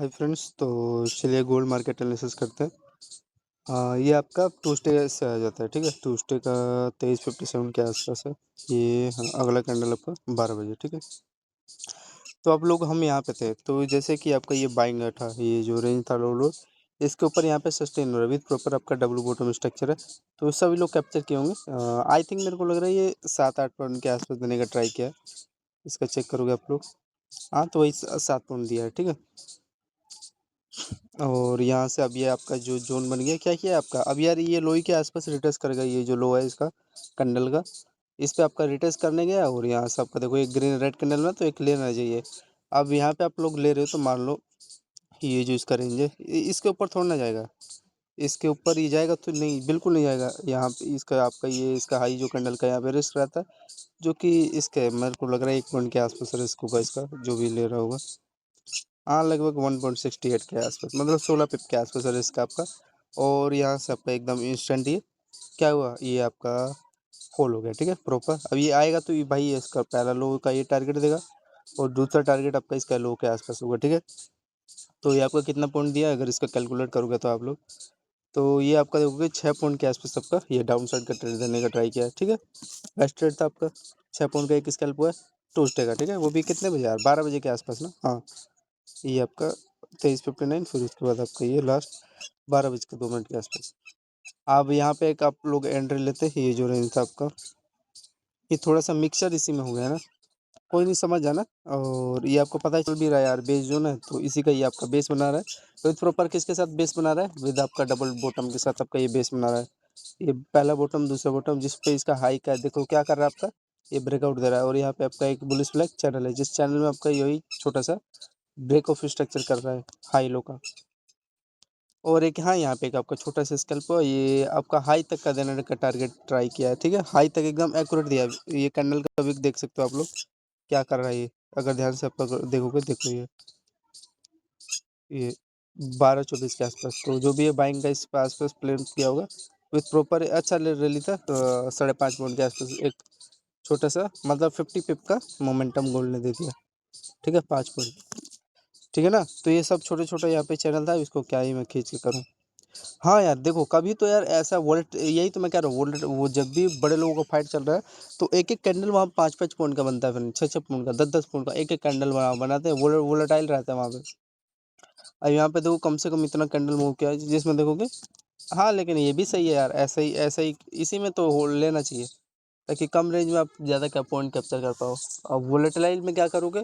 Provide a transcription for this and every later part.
Hi friends, तो चलिए gold market analysis करते हैं। ये आपका ट्यूसडे से आ जाता है, ठीक है। ट्यूसडे का 23:57 के आसपास है। ये अगला कैंडल आपका 12 बजे, ठीक है। तो आप लोग हम यहाँ पे थे, तो जैसे कि आपका ये बाइंग था, ये जो रेंज था लो लो, इसके ऊपर यहाँ पे सस्टेन हो रहा है विथ प्रॉपर आपका डब्ल्यू बॉटम स्ट्रक्चर है। तो सभी लोग कैप्चर किए होंगे। आई थिंक मेरे को लग रहा है ये 7-8 पॉइंट के आसपास देने का ट्राई किया है। इसका चेक करोगे आप लोग। हाँ, तो वही 7 पॉइंट दिया है, ठीक है। और यहाँ से अब ये आपका जो जोन बन गया, क्या किया है आपका, अब यार ये लोई के आसपास रिटेस्ट करेगा। ये जो लो है इसका कैंडल का, इस पे आपका रिटेस्ट करने गया और यहाँ से आपका देखो एक ग्रीन रेड कैंडल में तो एक क्लियर आ जाइए। अब यहाँ पे आप लोग ले रहे हो तो मान लो ये जो इसका रेंज है इसके ऊपर थोड़ा ना जाएगा। इसके ऊपर ही जाएगा तो नहीं, बिल्कुल नहीं जाएगा। यहाँ पे इसका आपका ये इसका हाई जो कैंडल का यहाँ पे रिस्क रहता है, जो कि इसके मेरे को लग रहा है 1 पॉइंट के आसपास रिस्क होगा इसका, जो भी ले रहा होगा। हाँ, लगभग 1.68 के आसपास, मतलब 16 पिप के आसपास है रिस्क आपका। और यहाँ से आपका एकदम इंस्टेंट ये क्या हुआ, ये आपका फॉल हो गया, ठीक है प्रॉपर। अब ये आएगा तो ये भाई इसका पहला लो का ये टारगेट देगा और दूसरा टारगेट आपका इसका लो के आसपास होगा, ठीक है। तो ये आपका कितना पॉइंट दिया अगर इसका कैलकुलेट करोगे तो आप लोग, तो ये आपका देखोगे 6 पॉइंट के आसपास आपका ये डाउन साइड का ट्रेड देने का ट्राई किया है, ठीक है। बेस्ट ट्रेड था आपका। 6 पॉइंट का एक स्कैल्प हुआ है ट्यूसडे का, ठीक है। वो भी कितने बजे यार, 12 बजे के आसपास ना। हाँ, ये आपका 23:59, फिर उसके बाद आपका ये लास्ट 12 बज के 2 मिनट के आसपास। अब यहाँ पे एक आप लोग एंट्री लेते हैं। ये जो रेंज था आपका, ये थोड़ा सा मिक्सचर इसी में हो गया ना, कोई नहीं समझ जाना। और ये आपको पता चल भी रहा है यार, बेस जो ना, तो इसी का ये आपका बेस बना रहा है विद प्रॉपर। किसके साथ बेस बना रहा है, विद आपका डबल बॉटम के साथ आपका ये बेस बना रहा है। ये पहला बॉटम दूसरा बॉटम जिस पे इसका हाई का है, देखो क्या कर रहा है आपका, ये ब्रेकआउट दे रहा है। और यहाँ पे आपका एक बुलिश फ्लैग चैनल है, जिस चैनल में आपका यही छोटा सा ब्रेक ऑफ स्ट्रक्चर कर रहा है हाई लो का। और एक हाँ, यहाँ पे एक आपका छोटा सा स्कैल्प, ये आपका हाई तक का देने का टारगेट ट्राई किया है, ठीक है। हाई तक एकदम एक्यूरेट दिया है। ये कैंडल का विक देख सकते हो आप लोग क्या कर रहा है ये, अगर ध्यान से आप अगर देखोगे, देखो ये 12-24 के आसपास, तो जो भी है बाइंग का इस पे आसपास प्लेन किया होगा विथ प्रॉपर। अच्छा रैली था, 5.5 पॉइंट के आसपास एक छोटा सा, मतलब 50 पिप का मोमेंटम गोल्ड ने दे दिया, ठीक है। 5 पॉइंट, ठीक है ना। तो ये सब छोटे छोटे यहाँ पे चैनल था, इसको क्या ही मैं खींच के करूँ। हाँ यार देखो, कभी तो यार ऐसा वॉलेट, यही तो मैं कह रहा हूँ, वॉलेट वो जब भी बड़े लोगों का फाइट चल रहा है तो एक एक कैंडल वहाँ 5-5 पॉइंट का बनता है, फिर 6-6 पॉइंट का, 10-10 पॉइंट का एक एक कैंडल बनाते हैं, वोलेटाइल रहता है वहाँ पे। अब यहाँ पे देखो कम से कम इतना कैंडल मूव किया है जिसमें देखोगे। हाँ, लेकिन ये भी सही है यार, ऐसा ही इसी में तो होल्ड लेना चाहिए, ताकि कम रेंज में आप ज़्यादा क्या पॉइंट कैप्चर कर पाओ। अब वोलेटाइल में क्या करोगे,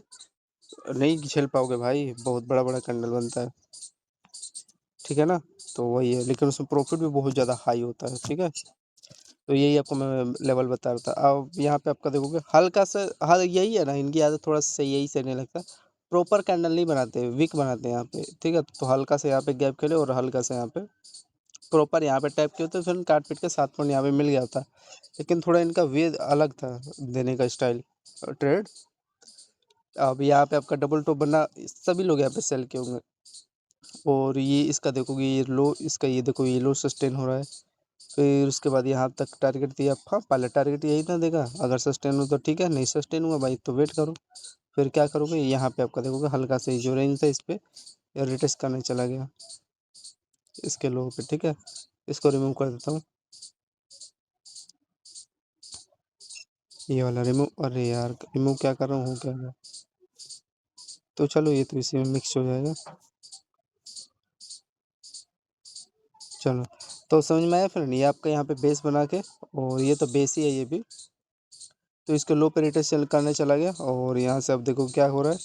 नहीं झेल पाओगे भाई, बहुत बड़ा बड़ा कैंडल बनता है, ठीक है ना। तो वही है, लेकिन उसमें प्रॉफिट भी बहुत ज़्यादा हाई होता है, ठीक है। तो यही आपको मैं लेवल बता रहा था। अब यहाँ पे आपका देखोगे हल्का सा, हल यही है ना, इनकी आदत थोड़ा सा यही से नहीं लगता, प्रॉपर कैंडल नहीं बनाते, वीक बनाते हैं यहाँ पे, ठीक है। तो हल्का सा यहाँ पे गैप खेले और हल्का सा यहाँ पे प्रॉपर यहाँ पे टैप किया, तो फिर काट पीट के 7 पॉइंट यहाँ पे मिल गया था। लेकिन थोड़ा इनका वे अलग था देने का स्टाइल ट्रेड। अब यहाँ पे आपका डबल टॉप बना, सभी लोग यहाँ पे सेल किए होंगे। और ये इसका देखोगे, ये लो, इसका ये देखो ये लो सस्टेन हो रहा है। फिर उसके बाद यहाँ तक टारगेट दिया। हाँ, पहले टारगेट यही ना देगा, अगर सस्टेन हो तो ठीक है, नहीं सस्टेन हुआ भाई तो वेट करो। फिर क्या करोगे, यहाँ पे आपका देखोगे हल्का से जो रेंज था इस पे रिटेस्ट करने चला गया इसके लो पे, ठीक है। इसको रिमूव कर देता हूँ, ये वाला रिमूव। अरे यार रिमूव क्या कर रहा हूँ, क्या है। तो चलो ये तो इसी में मिक्स हो जाएगा। चलो, तो समझ में आया फ्रेंड, ये आपका यहाँ पे बेस बना के, और ये तो बेस ही है ये भी, तो इसके लो पे रिटेस्ट करने चला गया। और यहाँ से अब देखो क्या हो रहा है,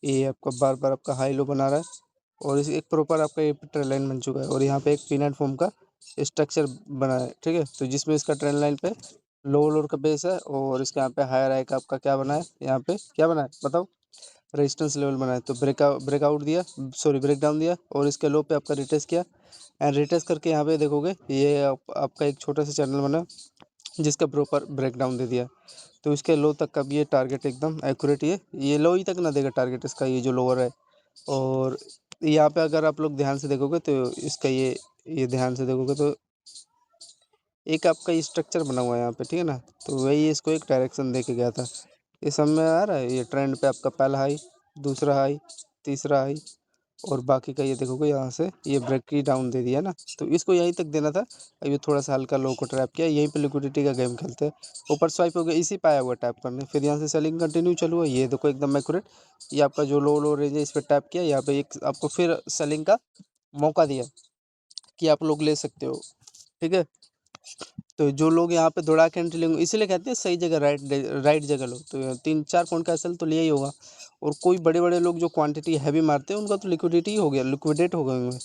ये आपका बार बार आपका हाई लो बना रहा है। और इस एक प्रॉपर आपका ये ट्रेंड लाइन बन चुका है, और यहाँ पे एक पीनट फॉर्म का स्ट्रक्चर बना है, ठीक है। तो जिसमें इसका ट्रेंड लाइन पे लो लोअर का बेस है, और इसके यहाँ पे हायर हाई का आपका क्या बना है, यहाँ पे क्या बना है बताओ, रेजिस्टेंस लेवल बना है। तो ब्रेकआउट दिया, सॉरी ब्रेक डाउन दिया, और इसके लो पे आपका रिटेस्ट किया, एंड रिटेस्ट करके यहाँ पे देखोगे ये आपका एक छोटा सा चैनल बना जिसका प्रॉपर ब्रेक डाउन दे दिया। तो इसके लो तक का भी ये टारगेट एकदम एक्यूरेट, ये लो ही तक ना देगा टारगेट इसका, ये जो लोअर है। और यहाँ पे अगर आप लोग ध्यान से देखोगे तो इसका ये ध्यान से देखोगे तो एक आपका ये स्ट्रक्चर बना हुआ है यहाँ पे, ठीक है ना। तो वही इसको एक डायरेक्शन दे के गया था। ये सब में आ रहा है, ये ट्रेंड पे आपका पहला हाई, दूसरा हाई, तीसरा हाई, और बाकी का ये देखोगे यहाँ से ये ब्रेक की डाउन दे दिया ना, तो इसको यहीं तक देना था। अब ये थोड़ा सा हल्का लो को ट्रैप किया, यहीं पे लिक्विडिटी का गेम खेलते हैं। ऊपर स्वाइप हो गया, इसी पे आया हुआ टैप करने, फिर यहाँ से सेलिंग कंटिन्यू चालू है, ये देखो एकदम एक्यूरेट। ये आपका जो लो लो रेंज है इस पर टैप किया, यहाँ पे एक आपको फिर सेलिंग का मौका दिया कि आप लोग ले सकते हो, ठीक है। तो जो लोग यहाँ पे दौड़ा के एंट्री लेंगे, इसीलिए कहते हैं सही जगह राइट जगह लो, तो 3-4 पॉइंट का असल तो लिया ही होगा। और कोई बड़े बड़े लोग जो क्वांटिटी हैवी मारते हैं उनका तो लिक्विडिटी हो गया, लिक्विडेट हो गए होंगे,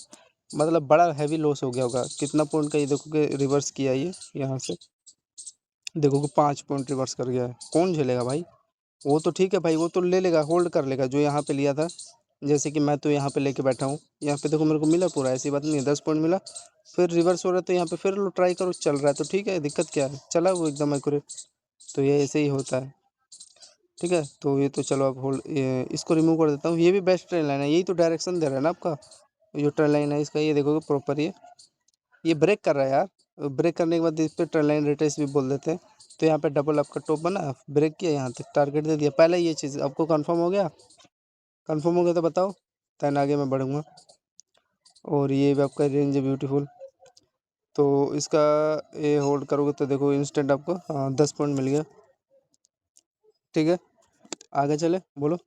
मतलब बड़ा हैवी लॉस हो गया होगा। कितना पॉइंट का ये देखोगे रिवर्स किया, ये यहाँ से देखोगे 5 पॉइंट रिवर्स कर गया है। कौन झेलेगा भाई? वो तो ठीक है भाई, वो तो ले लेगा, होल्ड कर लेगा जो यहाँ पे लिया था। जैसे कि मैं तो यहाँ पे लेके बैठा हूँ, यहाँ पे देखो मेरे को मिला पूरा, ऐसी बात नहीं है, 10 पॉइंट मिला। फिर रिवर्स हो रहा है तो यहाँ पे फिर लो, ट्राई करो, चल रहा है तो ठीक है, दिक्कत क्या है, चला वो एकदम एक्यूरेट। तो ये ऐसे ही होता है, ठीक है। तो ये तो चलो अब होल्ड, इसको रिमूव कर देता हूँ। ये भी बेस्ट ट्रेन लाइन है, यही तो डायरेक्शन दे रहा है ना आपका, जो ट्रेन लाइन है इसका, ये देखोगे प्रॉपर ये ब्रेक कर रहा है यार। ब्रेक करने के बाद इस पर ट्रेन लाइन रिट्रेस भी बोल देते हैं। तो यहाँ पे डबल आपका टॉप बना, ब्रेक किया, यहाँ तक टारगेट दे दिया पहले। ये चीज़ आपको कंफर्म हो गया? कंफर्म हो गया तो बताओ, तैन आगे मैं बढ़ूँगा। और ये भी आपका रेंज है ब्यूटीफुल। तो इसका ये होल्ड करोगे तो देखो इंस्टेंट आपको 10 पॉइंट मिल गया, ठीक है। आगे चले, बोलो,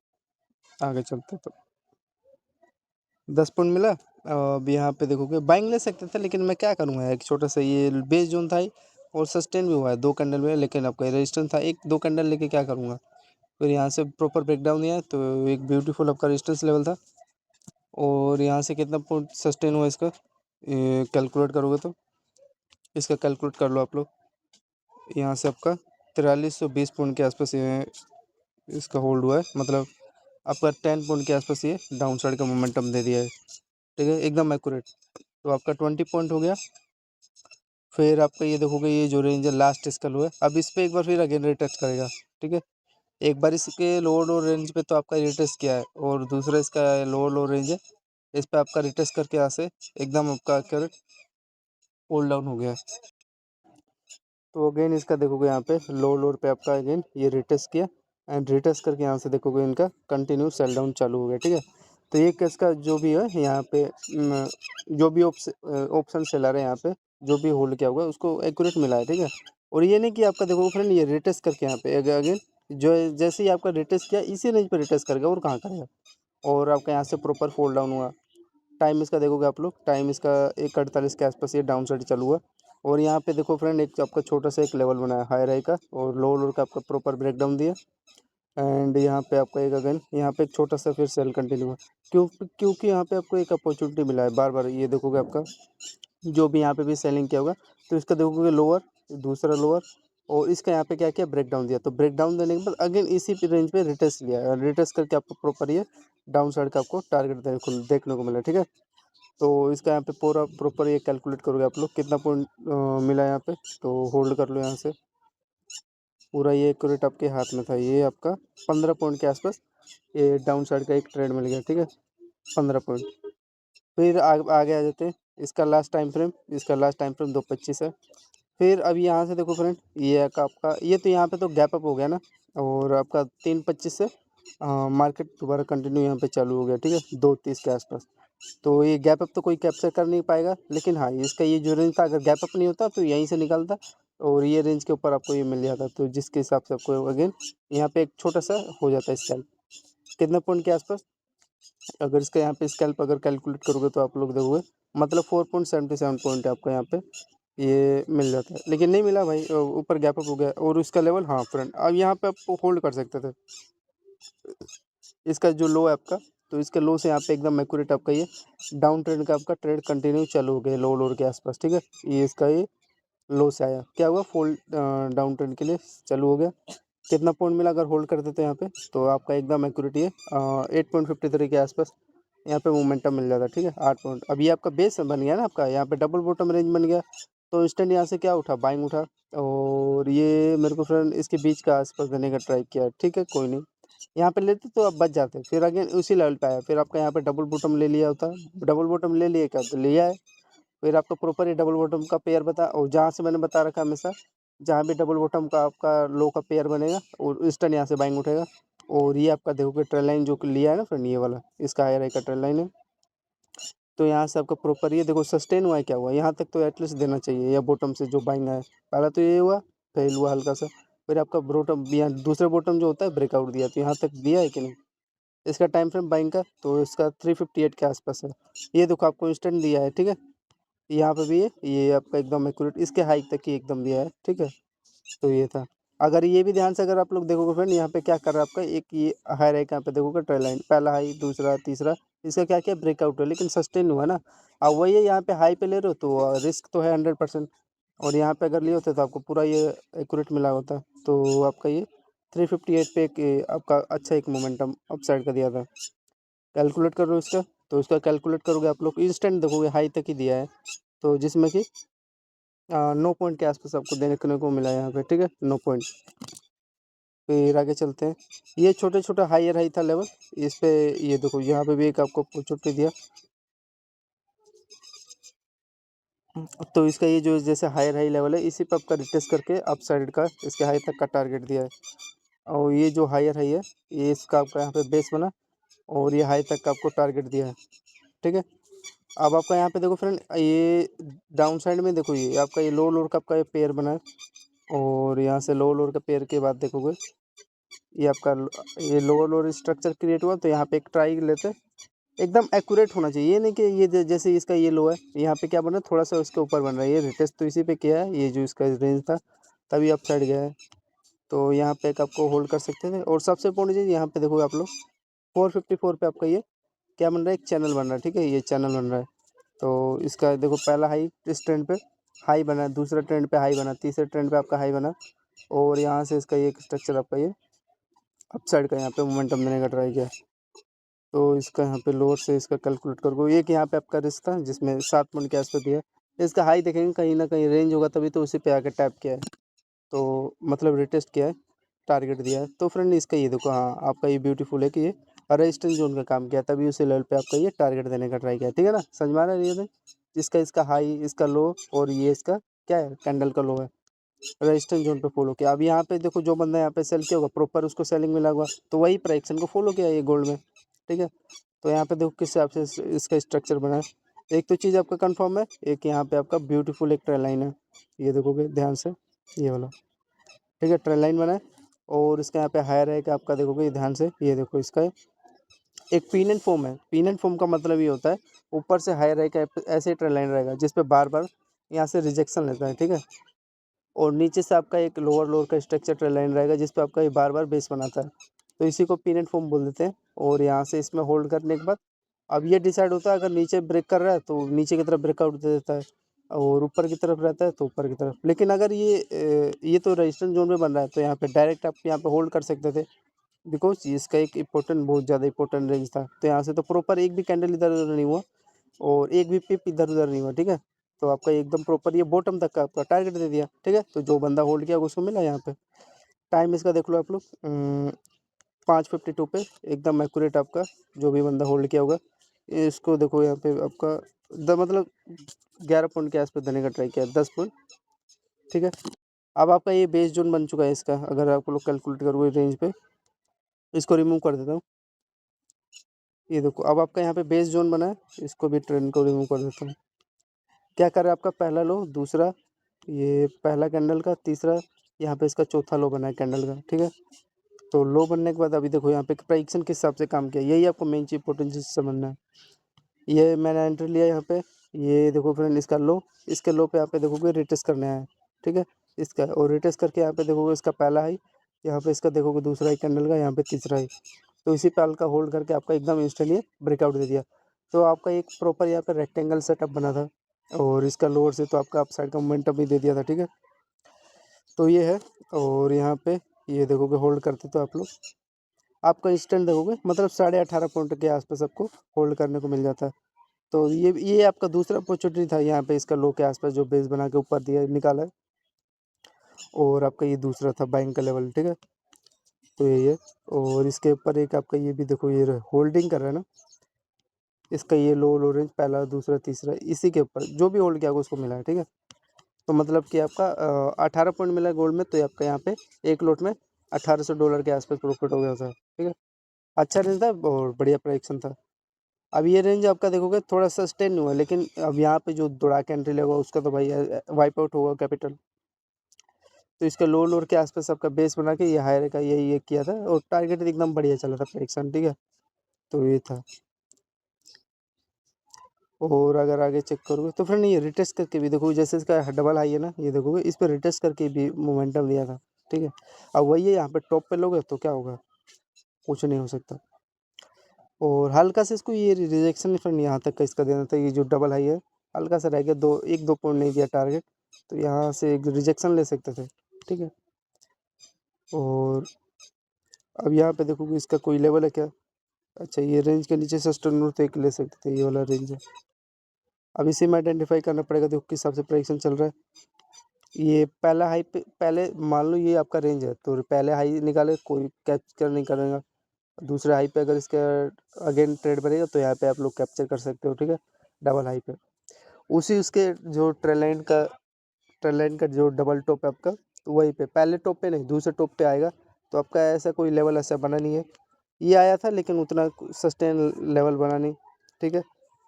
आगे चलते तो 10 पॉइंट मिला। अब यहाँ पे देखोगे बाइंग ले सकते थे, लेकिन मैं क्या करूँगा, एक छोटा सा ये बेस जोन था ही, और सस्टेन भी हुआ है 2 कैंडल में, लेकिन आपका रेजिस्टेंस था, 1-2 कैंडल लेके क्या करूँगा। फिर यहाँ से प्रॉपर ब्रेकडाउन दिया है, तो एक ब्यूटीफुल आपका रेजिस्टेंस लेवल था। और यहाँ से कितना पॉइंट सस्टेन हुआ इसका, कैलकुलेट करोगे तो इसका कैलकुलेट कर लो आप लोग। यहाँ से आपका 4320 पॉइंट के आसपास ये इसका होल्ड हुआ है, मतलब आपका 10 पॉइंट के आसपास ये डाउन साइड का मोमेंटम दे दिया है, ठीक है, एकदम एक्यूरेट। तो आपका 20 पॉइंट हो गया। फिर आपका ये देखोगे ये जो रेंज है लास्ट इसका लो है, अब इस पे एक बार फिर अगेन रिटच करेगा, ठीक है। एक बार इसके लोअर लो रेंज पे तो आपका रिटच किया है, और दूसरा इसका लोअर लो रेंज है, इस पे आपका रिटच करके यहाँ से एकदम आपका एक्यूरेट होल्ड डाउन हो गया है। तो अगेन इसका देखोगे यहाँ पे लो लोअर पे आपका अगेन ये रिटेस्ट किया, एंड रिटेस्ट करके यहाँ से देखोगे इनका कंटिन्यू सेल डाउन चालू हो गया, ठीक है। तो ये केस का जो भी है यहाँ पे जो भी ऑप्शन सेलर है यहाँ पे, जो भी होल्ड किया हुआ है उसको एक्यूरेट मिला है, ठीक है। और ये नहीं कि आपका देखोगे फ्रेंड ये रिटेस्ट करके यहाँ पे अगेन जो जैसे ही आपका रिटेस्ट किया इसी रेंज पे रिटेस्ट करेगा, और कहाँ करेगा। और आपका यहाँ से प्रॉपर फोल्ड डाउन हुआ। टाइम इसका देखोगे आप लोग, टाइम इसका 1:48 के आसपास ये डाउन साइड चालू हुआ। और यहाँ पे देखो फ्रेंड एक आपका छोटा सा एक लेवल बनाया हाई राई का, और लो लोअर का आपका प्रॉपर ब्रेकडाउन दिया। एंड यहाँ पे आपका एक अगेन यहाँ पे एक छोटा सा फिर सेल कंटिन्यू हुआ, क्योंकि यहाँ पे आपको एक अपॉर्चुनिटी मिला है बार बार। ये देखोगे आपका जो भी यहाँ पे भी सेलिंग किया होगा, तो इसका देखोगे लोअर, दूसरा लोअर, और इसका यहाँ पे क्या किया, ब्रेक डाउन दिया। तो ब्रेक डाउन देने के बाद अगेन इसी रेंज पे रिटेस्ट लिया, रिटेस्ट करके आपको प्रॉपर ये डाउन साइड का आपको टारगेट देखने को मिला, ठीक है। तो इसका यहाँ पे पूरा प्रॉपर ये कैलकुलेट करोगे आप लोग कितना पॉइंट मिला यहाँ पे, तो होल्ड कर लो यहाँ से। पूरा ये एक्यूरेट आपके हाथ में था, ये आपका 15 पॉइंट के आसपास ये डाउन साइड का एक ट्रेड मिल गया, ठीक है, 15 पॉइंट। फिर आगे आ जाते हैं। इसका लास्ट टाइम फ्रेम 2:25 है। फिर अब यहाँ से देखो फ्रेंड, ये आपका ये तो यहाँ पे तो गैप अप हो गया ना, और आपका 3:25 से मार्केट दोबारा कंटिन्यू यहाँ पे चालू हो गया, ठीक है, 2:30 के आसपास। तो ये गैप अप तो कोई कैप्चर कर नहीं पाएगा, लेकिन हाँ इसका ये जो रेंज था, अगर गैप अप नहीं होता तो यहीं से निकलता, और ये रेंज के ऊपर आपको ये मिल जाता, तो जिसके हिसाब से आपको अगेन यहाँ पे एक छोटा सा हो जाता है स्कैल्प, कितना पॉइंट के आसपास। अगर इसका यहाँ पे स्कैल्प अगर कैलकुलेट करोगे तो आप लोग देखोगे मतलब 4.77 पॉइंट आपका यहाँ पे ये मिल जाता है, लेकिन नहीं मिला भाई, ऊपर गैप अप हो गया। और उसका लेवल, हाँ फ्रेंड, अब यहाँ पे आप होल्ड कर सकते थे इसका जो लो है आपका, तो इसके लो से यहाँ पे एकदम एक्यूरेट आपका ये डाउन ट्रेंड का आपका ट्रेड कंटिन्यू चालू हो गया लो लोअर के आसपास, ठीक है। ये इसका ये लो से आया, क्या हुआ, फुल डाउन ट्रेंड के लिए चालू हो गया। कितना पॉइंट मिला अगर होल्ड कर देते हैं यहाँ पे, तो आपका एकदम एक्यूरेट ये 8.53 के आसपास यहाँ पे मोमेंटम मिल जाता है, ठीक है, 8 पॉइंट। अब ये आपका बेस बन गया ना आपका, यहाँ पे डबल बॉटम रेंज बन गया, तो इंस्टेंट यहाँ से क्या उठा, बाइंग उठा। और ये मेरे को फ्रेंड इसके बीच का आसपास देने का ट्राई किया, ठीक है, कोई नहीं, यहाँ पे लेते तो अब बच जाते। फिर अगेन उसी लेवल पे आया, फिर आपका यहाँ पे डबल बॉटम ले लिया होता, डबल बॉटम ले लिए क्या, तो लिया है। फिर आपका प्रॉपर ये डबल बॉटम का पेयर बता, और जहाँ से मैंने बता रखा हमेशा, जहाँ भी डबल बॉटम का आपका लो का पेयर बनेगा और इंस्टेंट यहाँ से बाइंग उठेगा। और ये आपका देखोगे ट्रेल लाइन जो लिया है ना फ्रेंड, ये वाला इसका हायर का ट्रेल लाइन है। तो यहाँ से आपका प्रॉपर ये देखो सस्टेन हुआ है, क्या हुआ यहाँ तक तो एटलीस्ट देना चाहिए, या बॉटम से जो बाइंग है पहला तो ये हुआ, फेल हुआ हल्का सा, फिर आपका बॉटम यहाँ दूसरे बॉटम जो होता है ब्रेकआउट दिया, तो यहाँ तक दिया है कि नहीं। इसका टाइम फ्रेम बाइंग का तो इसका 358 के आसपास है। ये देखो आपको इंस्टेंट दिया है, ठीक है। यहाँ पे भी है, ये आपका एकदम एक्यूरेट इसके हाइट तक ही एकदम दिया है, ठीक है। तो ये था। अगर ये भी ध्यान से अगर आप लोग देखोगे फ्रेंड, यहाँ पे क्या कर रहा है आपका, एक ये हाई रैक यहाँ पे देखोगे ट्रेल लाइन, पहला हाई दूसरा तीसरा, इसका क्या क्या ब्रेकआउट है लेकिन सस्टेन हुआ ना। अब वही है, यहाँ पे हाई पे ले रहे हो तो रिस्क तो है 100%, और यहाँ पे अगर लिए होते तो आपको पूरा ये एक्यूरेट मिला होता। तो आपका ये 358 पे एक आपका अच्छा एक मोमेंटम अपसाइड का दिया था। कैलकुलेट करो इसका, तो इसका कैलकुलेट करोगे आप लोग इंस्टेंट देखोगे हाई तक ही दिया है, तो जिसमें कि 9 पॉइंट के आसपास आपको देखने को मिला है यहाँ पे, ठीक है 9 पॉइंट। फिर आगे चलते हैं, ये छोटे छोटे हायर हाई था लेवल इस पे, ये देखो यहाँ पे भी एक आपको छोटे दिया। तो इसका ये जो जैसे हायर हाई लेवल है इसी पे आपका रिटेस्ट करके अप साइड का इसके हाई तक का टारगेट दिया है। और ये जो हायर हाई है ये इसका आपका यहाँ पे बेस बना, और ये हाई तक का आपको टारगेट दिया है, ठीक है। अब आपका यहाँ पे देखो फ्रेंड, ये डाउन साइड में देखो ये आपका ये लो लोअर का आपका ये पेयर बना है, और यहाँ से लो लोअर का पेयर के बाद देखोगे ये आपका ये लोअर लोअर स्ट्रक्चर क्रिएट हुआ, तो यहाँ पे एक ट्राई लेते हैं। एकदम एक्यूरेट होना चाहिए, ये नहीं कि ये जैसे इसका ये लो है यहाँ पे क्या बना है, थोड़ा सा उसके ऊपर बन रहा है, ये रिटेस्ट तो इसी पे किया है, ये जो इसका रेंज था तभी अप साइड गया है। तो यहाँ पे एक आपको होल्ड कर सकते थे, और सबसे इम्पोर्टेंट चीज़ यहाँ पे देखोगे आप लोग 454 पे आपका ये क्या बन रहा है, एक चैनल बन रहा है, ठीक है, ये चैनल बन रहा है। तो इसका देखो पहला हाई इस ट्रेंड पे हाई बना, दूसरा ट्रेंड पे हाई बना, तीसरे ट्रेंड पे आपका हाई बना, और यहाँ से इसका ये स्ट्रक्चर आपका ये अप साइड का यहाँ पे मोमेंटम देने का ट्राई किया। तो इसका यहाँ पे लोअर से इसका कैलकुलेट करो, एक यहाँ पे आपका रिस्क था जिसमें 7 पॉइंट के आसपास दिया है। इसका हाई देखेंगे कहीं ना कहीं रेंज होगा तभी तो उसी पे आके टैप किया है, तो मतलब रिटेस्ट किया है, टारगेट दिया है। तो फ्रेंड इसका ये देखो, हाँ आपका ये ब्यूटीफुल है कि ये रेजिस्टेंस जोन का काम किया तभी उसी लेवल पे आपका ये टारगेट देने का ट्राई किया, ठीक है ना, समझ में आ रहा है ये जिसका इसका हाई इसका लो और ये इसका क्या है कैंडल का लो है, रेजिस्टेंस जोन पे फॉलो किया। अब यहाँ पे देखो जो बंदा यहाँ पे सेल किया होगा प्रॉपर उसको सेलिंग मिला होगा, तो वही प्राइक्शन को फॉलो किया ये गोल्ड में, ठीक है। तो यहाँ पे देखो किस हिसाब से इसका स्ट्रक्चर बना है। एक तो चीज़ आपका कंफर्म है, एक यहाँ पे आपका ब्यूटीफुल एक ट्रेल लाइन है, ये देखोगे ध्यान से ये वाला, ठीक है ट्रेल लाइन बना है। और इसका यहाँ पे हायर है कि आपका देखोगे ध्यान से, ये देखो इसका एक पीनन फॉर्म है। पीनन फॉर्म का मतलब ये होता है ऊपर से हायर है कि ऐसे ट्रेल लाइन रहेगा जिसपे बार बार यहाँ से रिजेक्शन लेता है, ठीक है। और नीचे से आपका एक लोअर लोअर का स्ट्रक्चर ट्रेल लाइन रहेगा जिस पे आपका ये बार बार बेस बनाता है, तो इसी को पीनट फॉर्म बोल देते हैं। और यहाँ से इसमें होल्ड करने के बाद अब ये डिसाइड होता है, अगर नीचे ब्रेक कर रहा है तो नीचे की तरफ ब्रेकआउट दे देता है, और ऊपर की तरफ रहता है तो ऊपर की तरफ। लेकिन अगर ये तो रेजिस्टेंस जोन में बन रहा है तो यहाँ पे डायरेक्ट आप यहाँ पे होल्ड कर सकते थे, बिकॉज इसका एक इंपॉर्टेंट बहुत ज़्यादा इंपॉर्टेंट रेंज था। तो यहाँ से तो प्रॉपर एक भी कैंडल इधर उधर नहीं हुआ, और एक भी पिप इधर उधर नहीं हुआ, ठीक है। तो आपका एकदम प्रॉपर ये बॉटम तक का आपका टारगेट दे दिया, ठीक है। तो जो बंदा होल्ड किया उसको मिला यहाँ पे। टाइम इसका देख लो आप लोग 5:52 पे एकदम एक्यूरेट आपका जो भी बंदा होल्ड किया होगा, इसको देखो यहाँ पे आपका मतलब 11 पॉइंट के आसपास देने का ट्राई किया, 10 पॉइंट, ठीक है। अब आपका ये बेस जोन बन चुका है इसका, अगर आप लोग कैलकुलेट करोगे रेंज पे, इसको रिमूव कर देता हूँ। ये देखो अब आपका यहाँ पे बेस जोन बना है, इसको भी ट्रेंड को रिमूव कर देता हूँ। क्या कर रहा है आपका पहला लो दूसरा, ये पहला कैंडल का तीसरा, यहाँ पे इसका चौथा लो बना है कैंडल का, ठीक है। तो लो बनने के बाद अभी देखो यहाँ पे प्राइक्शन किस हिसाब से काम किया, यही आपको मेन चीज इंपॉर्टेंट चीज समझना है। ये मैंने एंट्री लिया यहाँ पे, ये देखो फ्रेंड इसका लो, इसके लो पे यहाँ पे देखोगे रिटेस्ट करने आया है, ठीक है। इसका और रिटेस्ट करके यहाँ पे देखोगे इसका पहला हाई, यहाँ पे इसका देखोगे दूसरा ही कैंडल का, यहाँ पे तीसरा ही, तो इसी पे हल्का होल्ड करके आपका एकदम इंस्टेंटली ब्रेकआउट दे दिया। तो आपका एक प्रॉपर यहाँ पे रेक्टेंगल सेटअप बना था, और इसका लोअर से तो आपका अपसाइड का मोमेंटम भी दे दिया था, ठीक है। तो ये है, और यहाँ पे ये देखोगे होल्ड करते तो आप लोग आपका इंस्टेंट देखोगे मतलब 18.5 पॉइंट के आसपास आपको होल्ड करने को मिल जाता है। तो ये आपका दूसरा अपॉर्चुनिटी था, यहाँ पे इसका लो के आसपास जो बेस बना के ऊपर दिया निकाला है, और आपका ये दूसरा था बाइंग का लेवल, ठीक है। तो यही है, और इसके ऊपर एक आपका ये भी देखो ये होल्डिंग कर रहा है ना, इसका ये लो रेंज पहला दूसरा तीसरा इसी के ऊपर जो भी होल्ड किया होगा उसको मिला है, ठीक है। तो मतलब कि आपका 18 पॉइंट मिला है गोल्ड में, तो ये आपका यहाँ पे एक लोट में $1800 के आसपास प्रॉफिट हो गया था, ठीक है। अच्छा रेंज था और बढ़िया प्राइक्शन था। अब ये रेंज आपका देखोगे थोड़ा सस्टेन हुआ, लेकिन अब यहाँ पे जो दौड़ा के एंट्री लेगा उसका तो भाई वाइप आउट होगा कैपिटल। तो इसका लो लोअर के आसपास आपका बेस बना के ये हायर का ये किया था, और टारगेट एकदम बढ़िया चला था प्रेडिक्शन, ठीक है। तो ये था। और अगर आगे चेक करोगे तो फ्रेंड ये रिटेस्ट करके भी देखो, जैसे इसका डबल हाई है ना, ये देखोगे इस पर रिटेस्ट करके भी मोमेंटम दिया था, ठीक है। अब वही है, यहाँ पे टॉप पे लोगे तो क्या होगा, कुछ नहीं हो सकता। और हल्का से इसको ये रिजेक्शन फ्रेंड यहाँ तक का इसका देना था, ये जो डबल हाई है हल्का सा रह गया, 1-2 पॉइंट नहीं दिया टारगेट, तो यहाँ से एक रिजेक्शन ले सकते थे, ठीक है। और अब यहाँ पे देखोगे इसका कोई लेवल है क्या, अच्छा ये रेंज के नीचे सस्टेन तो एक ले सकते थे, ये वाला रेंज है। अब इसी में आइडेंटिफाई करना पड़ेगा, देखो किस हिसाब से प्रेडिक्शन चल रहा है। ये पहला हाई पे पहले मान लो ये आपका रेंज है, तो पहले हाई निकाले कोई कैप्चर नहीं करेगा, दूसरे हाई पे अगर इसका अगेन ट्रेड बनेगा तो यहाँ पे आप लोग कैप्चर कर सकते हो, ठीक है, डबल हाई पे। उसी उसके जो ट्रेल लाइन का जो डबल टॉप है आपका, तो वहीं पे पहले टॉप पे नहीं दूसरे टॉप पे आएगा, तो आपका ऐसा कोई लेवल ऐसा बना नहीं है। ये आया था लेकिन उतना सस्टेन लेवल बना नहीं, ठीक है।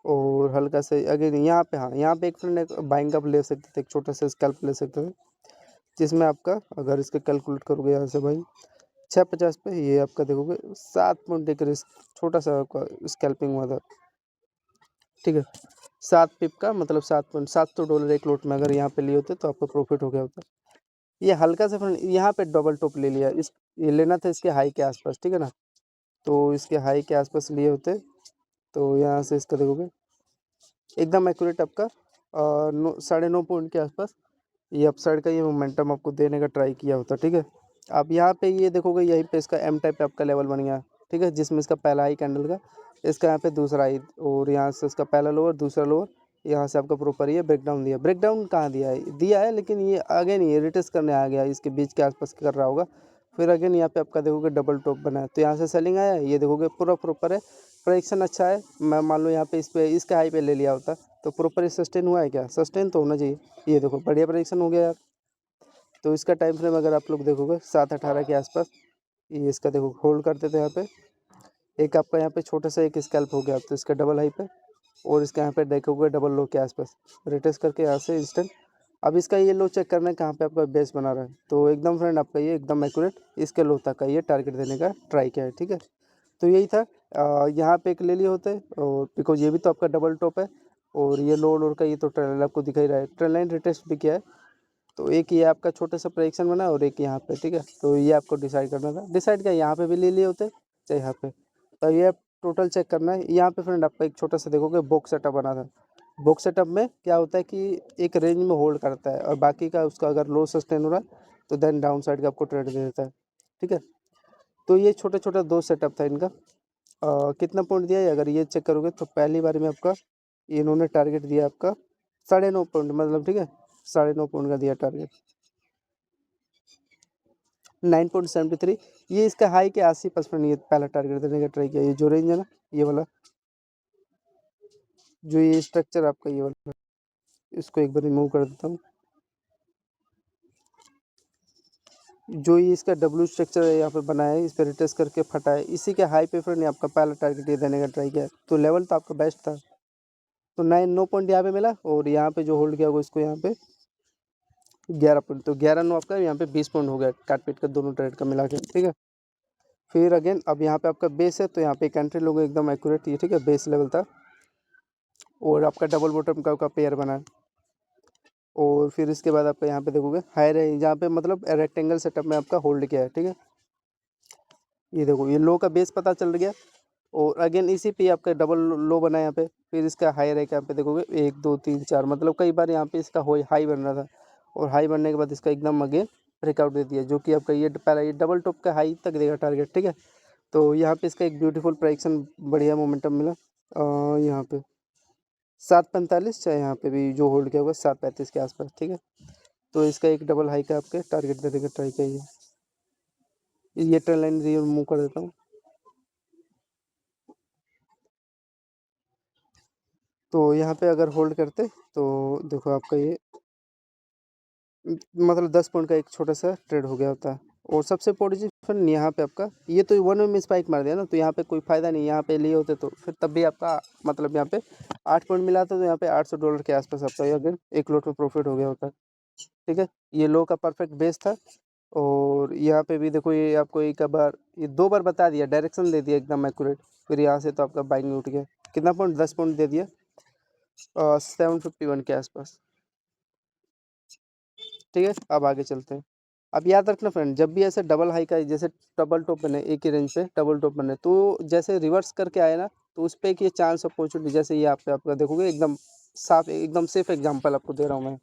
और हल्का से अगेन यहाँ पे, हाँ यहाँ पे एक फ्रेंड एक बाइंग अप ले सकते थे, एक छोटा सा स्कैल्प ले सकते थे, जिसमें आपका अगर इसके कैलकुलेट करोगे यहाँ से भाई 650 पे ये आपका देखोगे 7 पॉइंट एक रिस्क छोटा सा आपका स्कैल्पिंग हुआ था, ठीक है। 7 पिप का मतलब 7.7 एक लोट में अगर यहाँ पे लिए होते तो आपका प्रॉफिट हो गया होता। ये हल्का सा फ्रेंड यहाँ पे डबल टॉप ले लिया, इस ये लेना था इसके हाई के आसपास, ठीक है ना। तो इसके हाई के आसपास लिए होते तो यहाँ से इसका देखोगे एकदम एक्यूरेट आपका 9.5 पॉइंट के आसपास ये अपसाइड का ये मोमेंटम आपको देने का ट्राई किया होता, ठीक है। अब यहाँ पे ये देखोगे यहीं पे इसका एम टाइप आपका लेवल बन गया, ठीक है, जिसमें इसका पहला हाई कैंडल का, इसका यहाँ पे दूसरा हाई, और यहाँ से इसका पहला लोअर दूसरा लोअर, यहाँ से आपका प्रॉपर ये ब्रेकडाउन दिया। ब्रेकडाउन कहाँ दिया है लेकिन ये आगे नहीं है, रिटेस्ट करने आ गया, इसके बीच के आसपास कर रहा होगा। फिर अगेन यहाँ पे आपका देखोगे डबल टॉप बना है, तो यहाँ से सेलिंग आया है, ये देखोगे पूरा प्रॉपर है, प्रोडक्शन अच्छा है। मैं मान लो यहाँ पे इस पे इसके हाई पे ले लिया होता तो प्रॉपर सस्टेन हुआ है क्या, सस्टेन तो होना चाहिए। ये देखो बढ़िया प्रोडक्शन हो गया यार। तो इसका टाइम फ्रेम अगर आप लोग देखोगे 7:18 के आसपास, ये इसका देखो होल्ड करते थे यहाँ पे, एक आपका यहाँ पे छोटा सा एक स्कैल्प हो गया, तो इसका डबल हाई पे, और इसका यहाँ पे देखोगे डबल लो के आसपास रिटेस्ट करके यहाँ से इंस्टेंट। अब इसका ये लो चेक करना है कहाँ पे आपका बेस बना रहा है, तो एकदम फ्रेंड आपका ये एकदम एक्यूरेट इसके लो तक का ये टारगेट देने का ट्राई किया है, ठीक है। तो यही था, यहाँ पे एक ले लिए होते, और बिकॉज ये भी तो आपका डबल टॉप है, और ये लो लोड का ये तो ट्रेन लाइन आपको दिखा ही रहा है, ट्रेन लाइन रिटेस्ट भी किया है। तो एक ये आपका छोटा सा प्रेडिक्शन बना और एक यहाँ पे, ठीक है। तो ये आपको डिसाइड करना था, डिसाइड क्या यहाँ पे भी ले लिए होते चाहे यहाँ पे। तो ये टोटल चेक करना है। यहाँ पे फ्रेंड आपका एक छोटा सा देखोगे बॉक्स सेटअप बना था। बॉक्स सेटअप में क्या होता है कि एक रेंज में होल्ड करता है, और बाकी का उसका अगर लो सस्टेन हो रहा है तो देन डाउन साइड का आपको ट्रेड दे देता है, ठीक है। तो ये छोटा छोटा दो सेटअप था इनका। कितना पॉइंट दिया है अगर ये चेक करोगे तो पहली बार में आपका इन्होंने टारगेट दिया आपका 9.5 पॉइंट, मतलब ठीक है 9.5 पॉइंट का दिया टारगेट, 9.73। ये इसका हाई के 80% ये पहला टारगेट देने का ट्राई किया, ये जो रेंज है ना ये वाला, जो ये स्ट्रक्चर आपका ये वाला, इसको एक बार रिमूव कर देता हूँ। जो ये इसका डब्ल्यू स्ट्रक्चर है यहाँ पे बनाया है, इस पर रिटेस्ट करके फटा है, इसी के हाई पे फ्रेंड आपका पहला टारगेट ये देने का ट्राई किया, तो लेवल तो आपका बेस्ट था। तो 9 पॉइंट यहाँ पे मिला, और यहाँ पे जो होल्ड किया होगा इसको यहाँ पे 11 पॉइंट, तो 11-9 आपका यहाँ पे 20 पॉइंट हो गया काट पीट का दोनों ट्रेड का मिला के, ठीक है। फिर अगेन अब यहाँ पे आपका बेस है, तो यहाँ पे कंट्री लोगों एकदम एक्यूरेट ये, ठीक है, बेस लेवल था, और आपका डबल बॉटम का पेयर बना है। और फिर इसके बाद आपका यहाँ पे देखोगे हायर है, जहाँ पे मतलब रेक्टेंगल सेटअप में आपका होल्ड किया है, ठीक है। ये देखो ये लो का बेस पता चल गया, और अगेन इसी पे आपका डबल लो बना है यहाँ पे। फिर इसका हायर है, यहाँ पे देखोगे 1 2 3 4, मतलब कई बार यहाँ पे इसका हाई बन रहा था, और हाई बनने के बाद इसका एकदम अगेन ब्रेकआउट दे दिया, जो कि आपका ये पहला ये डबल टॉप का हाई तक देगा टारगेट, ठीक है। तो यहाँ पे इसका एक ब्यूटीफुल प्राइक्शन बढ़िया मोमेंटम मिला, यहाँ पे 7:45, चाहे यहाँ पे भी जो होल्ड किया होगा 7:35 के आसपास, ठीक है। तो इसका एक डबल हाई का आपके टारगेट देने का ट्राई किया, ये ट्रेन लाइन रिमूव कर देता हूँ। तो यहाँ पे अगर होल्ड करते तो देखो आपका ये मतलब 10 पॉइंट का एक छोटा सा ट्रेड हो गया होता है, और सबसे इम्पोर्टेंट चीज़ फ्रेंड यहाँ पे आपका ये तो 1 में स्पाइक मार दिया ना, तो यहाँ पे कोई फ़ायदा नहीं, यहाँ पे लिए होते तो फिर तब भी आपका मतलब यहाँ पे 8 पॉइंट मिला था, तो यहाँ पे $800 के आसपास आपका ये अगर एक लॉट में प्रॉफिट हो गया होता। ठीक है, ये लो का परफेक्ट बेस था। और यहाँ पे भी देखो ये आपको एक बार ये 2 बार बता दिया, डायरेक्शन दे दिया एकदम एक्यूरेट, फिर यहाँ से तो आपका बाइंग उठ गया। कितना पॉइंट, 10 पॉइंट दे दिया 751 के आसपास। ठीक है, अब आगे चलते हैं। अब याद रखना फ्रेंड, जब भी ऐसे डबल हाई का जैसे डबल टॉप बने एक ही रेंज पे डबल टॉप बने, तो जैसे रिवर्स करके आए ना, तो उस पे एक ये चांस अपॉर्चुनिटी, जैसे ये आप पे आपका देखोगे एकदम साफ एकदम सेफ एग्जांपल आपको दे रहा हूँ मैं।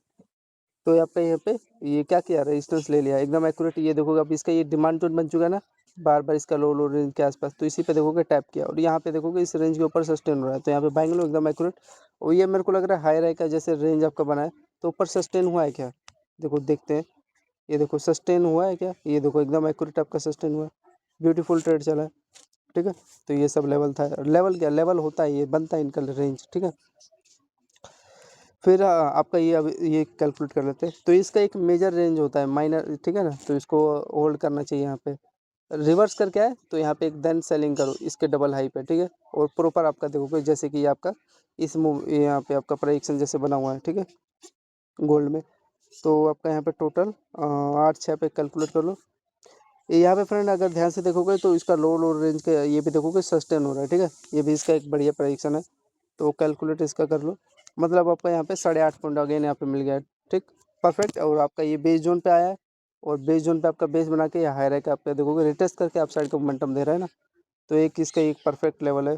तो आपका यहाँ पे ये क्या किया, रेजिस्टेंस ले लिया एकदम एक्यूरेट, ये देखोगे अब इसका ये डिमांड जोन बन चुका है ना, बार बार इसका लो लो रेंज के आसपास, तो इसी पे देखोगे टैप किया और यहाँ पे देखोगे इस रेंज के ऊपर सस्टेन हो रहा है, तो यहाँ पे बाइंग लो एकदम एक्यूरेट। और ये मेरे को लग रहा है हाई राई का जैसे रेंज आपका बना है, तो ऊपर सस्टेन हुआ है क्या, देखो देखते हैं। ये देखो सस्टेन हुआ है क्या, ये देखो एकदम एक्यूरेट आपका सस्टेन हुआ है, ब्यूटीफुल ट्रेड चला है। ठीक है, तो ये सब लेवल था, लेवल क्या लेवल होता है, ये बनता है इनका रेंज। ठीक है, फिर आपका ये अब ये कैलकुलेट कर लेते हैं, तो इसका एक मेजर रेंज होता है माइनर, ठीक है ना, तो इसको होल्ड करना चाहिए। यहाँ पे रिवर्स करके आए तो यहाँ पे एक देन सेलिंग करो इसके डबल हाई पे। ठीक है, और प्रॉपर आपका देखोगे जैसे कि ये आपका इस मूव यहाँ पे आपका प्रेडिक्शन जैसे बना हुआ है। ठीक है, गोल्ड में तो आपका यहाँ पे टोटल 8 6 पे कैलकुलेट कर लो। ये यहाँ पे फ्रेंड अगर ध्यान से देखोगे तो इसका लो लो रेंज का ये भी देखोगे सस्टेन हो रहा है। ठीक है, ये भी इसका एक बढ़िया प्रेडिक्शन है, तो कैलकुलेट इसका कर लो। मतलब आपका यहाँ पे 8.5 पॉइंट अगेन यहाँ पे मिल गया है। ठीक, परफेक्ट। और आपका ये बेस जोन पे आया है, और बेस जोन पे आपका बेस बना के या हाई रैक आप देखोगे रिटेस्ट करके आप साइड का मोमेंटम दे रहा है ना, तो एक इसका एक परफेक्ट लेवल है।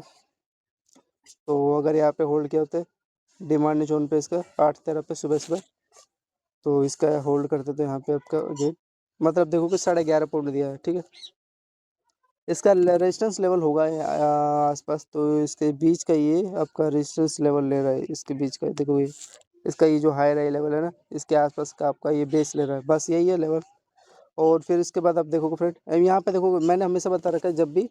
तो अगर यहाँ पे होल्ड किया होते डिमांड जोन पे इसका 8:13 पे सुबह सुबह, तो इसका होल्ड करते थे यहाँ पे आपका जो मतलब देखोगे 11.5 पॉइंट दिया है। ठीक है, इसका रेजिस्टेंस लेवल होगा आसपास, तो इसके बीच का ये आपका रेजिस्टेंस लेवल ले रहा है, इसके बीच का देखो ये इसका ये जो हाई राई लेवल है ना, इसके आसपास का आपका ये बेस ले रहा है, बस यही है लेवल। और फिर इसके बाद आप देखोगे फ्रेंड, अब यहाँ पे देखोगे मैंने हमेशा बता रखा है, जब भी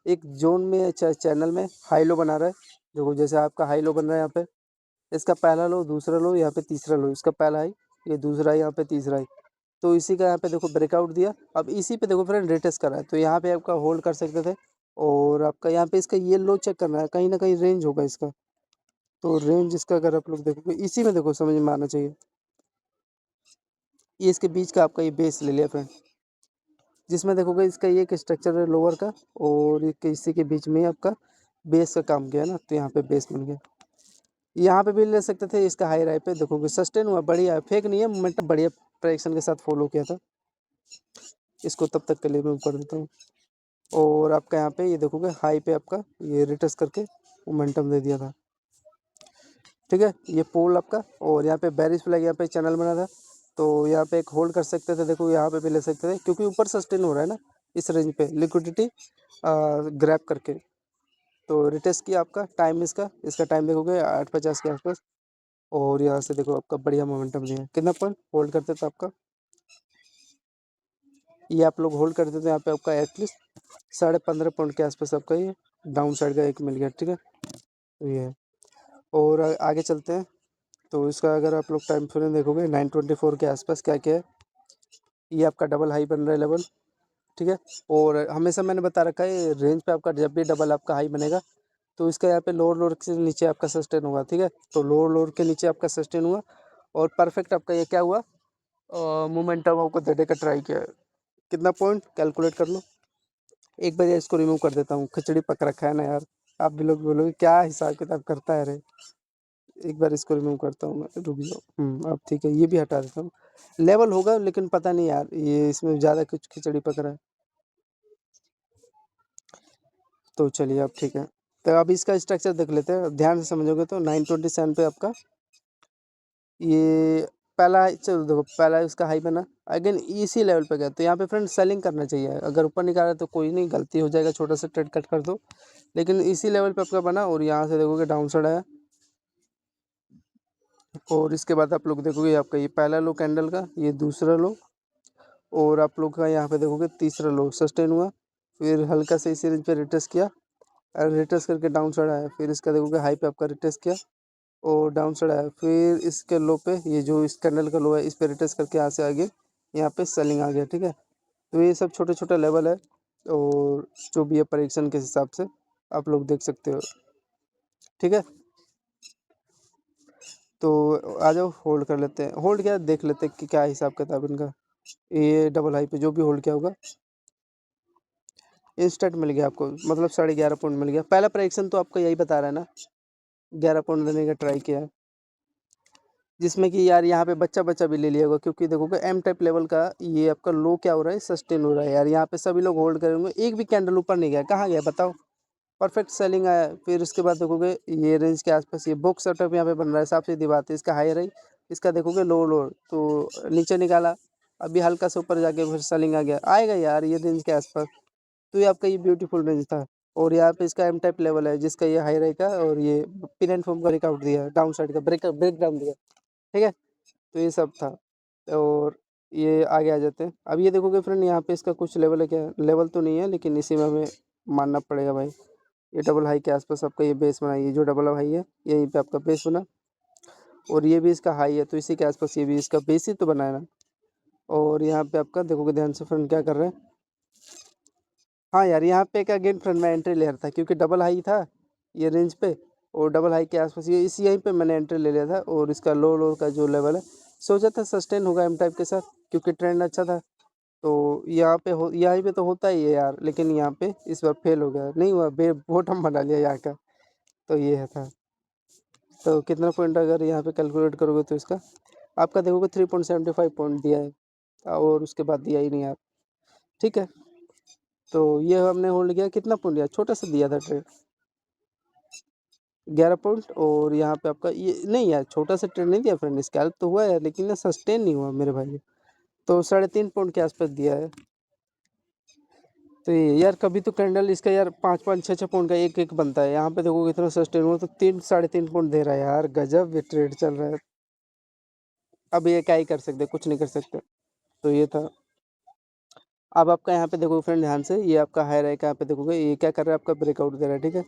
एक जोन में चैनल में हाई लो बना रहा है, देखो जैसे आपका हाई लो बन रहा है यहाँ पे, इसका पहला लो दूसरा लो यहाँ पे तीसरा लो, इसका पहला हाई ये दूसरा यहाँ पे तीसरा हाई, तो इसी का यहाँ पे देखो ब्रेकआउट दिया। अब इसी पे देखो फ्रेंड रिटेस्ट करा है, तो यहाँ पे आपका होल्ड कर सकते थे। और आपका यहाँ पे इसका ये लो चेक करना है, कहीं ना कहीं रेंज होगा इसका, तो रेंज इसका अगर आप लोग देखोगे इसी में देखो समझ में आना चाहिए, ये इसके बीच का आपका ये बेस ले लिया फ्रेंड, जिसमें देखोगे इसका ये एक स्ट्रक्चर है लोअर का, और इसी के बीच में आपका बेस का काम किया ना, तो यहाँ पे बेस बन गया। यहाँ पे भी ले सकते थे, इसका हाई राई पे देखोगे सस्टेन हुआ, बढ़िया फेक नहीं है, मोमेंटम बढ़िया प्रेडिक्शन के साथ फॉलो किया था। इसको तब तक के लिए मैं ऊपर देता हूँ। और आपका यहाँ पे ये देखोगे हाई पे आपका ये रिटर्स करके मोमेंटम दे दिया था। ठीक है, ये पोल आपका, और यहाँ पे बेरिश फ्लैग यहाँ पे चैनल बना था, तो यहाँ पे एक होल्ड कर सकते थे, देखो यहाँ पे भी ले सकते थे, क्योंकि ऊपर सस्टेन हो रहा है ना इस रेंज पे लिक्विडिटी ग्रैब करके। तो रिटेस्ट किया आपका टाइम, इसका इसका टाइम देखोगे 8:50 के आसपास, और यहाँ से देखो आपका बढ़िया मोमेंटम दिया, कितना पॉइंट होल्ड करते थे आपका, ये आप लोग होल्ड करते थे यहाँ पे आपका एटलीस्ट 15.5 पॉइंट के आसपास आपका ये डाउन साइड का एक मिल गया। ठीक है, तो ये है। और आगे चलते हैं, तो इसका अगर आप लोग टाइम फ्रेम देखोगे 9:24 के आसपास क्या क्या है, ये आपका डबल हाई बन रहा है लेवल। ठीक है, और हमेशा मैंने बता रखा है रेंज पे आपका जब भी डबल आपका हाई बनेगा, तो इसका यहाँ पे लोअर लोअर के नीचे आपका सस्टेन होगा। ठीक है, तो लोअर लोअर के नीचे आपका सस्टेन हुआ, और परफेक्ट आपका ये क्या हुआ, मोमेंटम आपको देने का ट्राई किया है। कितना पॉइंट कैलकुलेट कर लो, एक बार इसको रिमूव कर देता हूँ, खिचड़ी पक रखा है ना यार, आप भी लोग बोलोगे क्या हिसाब किताब करता है रे। एक बार इसको रिमूव करता हूँ मैं, रुक जाओ। अब ठीक है, ये भी हटा देता हूँ, लेवल होगा लेकिन पता नहीं यार ये इसमें ज़्यादा कुछ खिचड़ी पक रहा है, तो चलिए अब ठीक है। तो अब इसका स्ट्रक्चर देख लेते हैं, ध्यान से समझोगे तो 927 पे आपका ये पहला, चलो देखो पहला इसका हाई बना, अगेन इसी लेवल पे गया, तो यहाँ पे फ्रेंड सेलिंग करना चाहिए, अगर ऊपर निकाला तो कोई नहीं, गलती हो जाएगा, छोटा सा ट्रेड कट कर दो, लेकिन इसी लेवल पे आपका बना, और यहाँ से देखोगे डाउन साइड आया, और इसके बाद आप लोग देखोगे आपका ये पहला लो कैंडल का, ये दूसरा लो, और आप लोग का यहाँ पे देखोगे तीसरा लो सस्टेन हुआ, फिर हल्का से इसी रेंज पे रिटेस्ट किया, और रिटेस्ट करके डाउन साइड आया, फिर इसका देखोगे हाई पे आपका रिटेस्ट किया और डाउन साइड आया, फिर इसके लो पे ये जो इस कैंडल का लो है इस पे रिटेस्ट करके यहाँ से आगे यहाँ पे सेलिंग आ गया। ठीक है, तो ये सब छोटे छोटे लेवल है, और जो भी है परीक्षण के हिसाब से आप लोग देख सकते हो। ठीक है, तो आ जाओ होल्ड कर लेते हैं। होल्ड क्या देख लेते हैं कि क्या हिसाब किताब इनका। ये डबल हाई पे जो भी होल्ड किया होगा इंस्टेंट मिल गया आपको, मतलब 11.5 पॉइंट मिल गया। पहला परीक्षण तो आपको यही बता रहा है ना, 11 पॉइंट देने का ट्राई किया है, जिसमें कि यार यहाँ पे बच्चा बच्चा भी ले लिया होगा, क्योंकि देखोगे एम टाइप लेवल का ये आपका लो क्या हो रहा है, सस्टेन हो रहा है यार। यहाँ पे सभी लोग होल्ड करेंगे, एक भी कैंडल ऊपर नहीं गया, कहाँ गया बताओ, परफेक्ट सेलिंग आया। फिर उसके बाद देखोगे ये रेंज के आसपास ये बॉक्स सेटअप यहाँ पे बन रहा है, साफ सीधी बात है। इसका हाई रही, इसका देखोगे लो लो, तो नीचे निकाला, अभी हल्का से ऊपर जाके फिर सेलिंग आ गया, आएगा यार ये रेंज के आसपास। तो ये आपका ये ब्यूटीफुल रेंज था, और यहाँ पे इसका एम टाइप लेवल है, जिसका ये हाई रहेगा, और ये पिन एंड फॉर्म का ब्रेकआउट दिया, डाउन साइड का ब्रेक डाउन दिया। ठीक है, तो ये सब था। और ये आगे आ जाते हैं। अब ये देखोगे फ्रेंड, यहाँ पे इसका कुछ लेवल है, क्या लेवल तो नहीं है, लेकिन इसी में हमें मानना पड़ेगा भाई। ये डबल हाई के आसपास आपका ये बेस बना, ये जो डबल हाई है यहीं पे आपका बेस बना, और ये भी इसका हाई है, तो इसी के आसपास ये भी इसका बेस ही तो बना है ना। और यहाँ पे आपका देखोगे ध्यान से फ्रेंड क्या कर रहे हैं। हाँ यार, यहाँ पे एक अगेन फ्रेंड मैं एंट्री ले रहा था, क्योंकि डबल हाई था ये रेंज पे, और डबल हाई के आसपास ये इसी यहीं पे मैंने एंट्री ले लिया था। और इसका लो लो का जो लेवल है, सोचा था सस्टेन होगा एम टाइप के साथ, क्योंकि ट्रेंड अच्छा था। तो यहाँ पे यहाँ पे तो होता ही है यार, लेकिन यहाँ पे इस बार फेल हो गया, नहीं हुआ, बॉटम बना लिया यहाँ का। तो ये है था। तो कितना पॉइंट अगर यहाँ पे कैलकुलेट करोगे तो इसका आपका देखोगे 3.75 पॉइंट दिया है, और उसके बाद दिया ही नहीं यार। ठीक है, तो ये हमने होल्ड किया, कितना पॉइंट दिया, छोटा सा दिया था ट्रेड, 11 पॉइंट। और यहाँ पे आपका ये नहीं यार, छोटा सा ट्रेड नहीं दिया फ्रेंड, स्कैल्प तो हुआ यार, लेकिन ना सस्टेन नहीं हुआ मेरे भाई। तो 3.5 पॉइंट के आसपास दिया है। तो ये यार कभी तो कैंडल इसका यार 5-5 6-6 पॉइंट का एक एक बनता है, यहाँ पे देखो कितना सस्टेन हुआ, तो 3-3.5 पॉइंट दे रहा है यार, गजब ये ट्रेड चल रहा है। अब ये क्या ही कर सकते, कुछ नहीं कर सकते। तो ये था। अब आपका यहाँ पे देखो फ्रेंड ध्यान से, ये आपका हाई रहेगा, यहाँ पे देखोगे ये क्या कर रहा है, आपका ब्रेकआउट दे रहा है। ठीक है,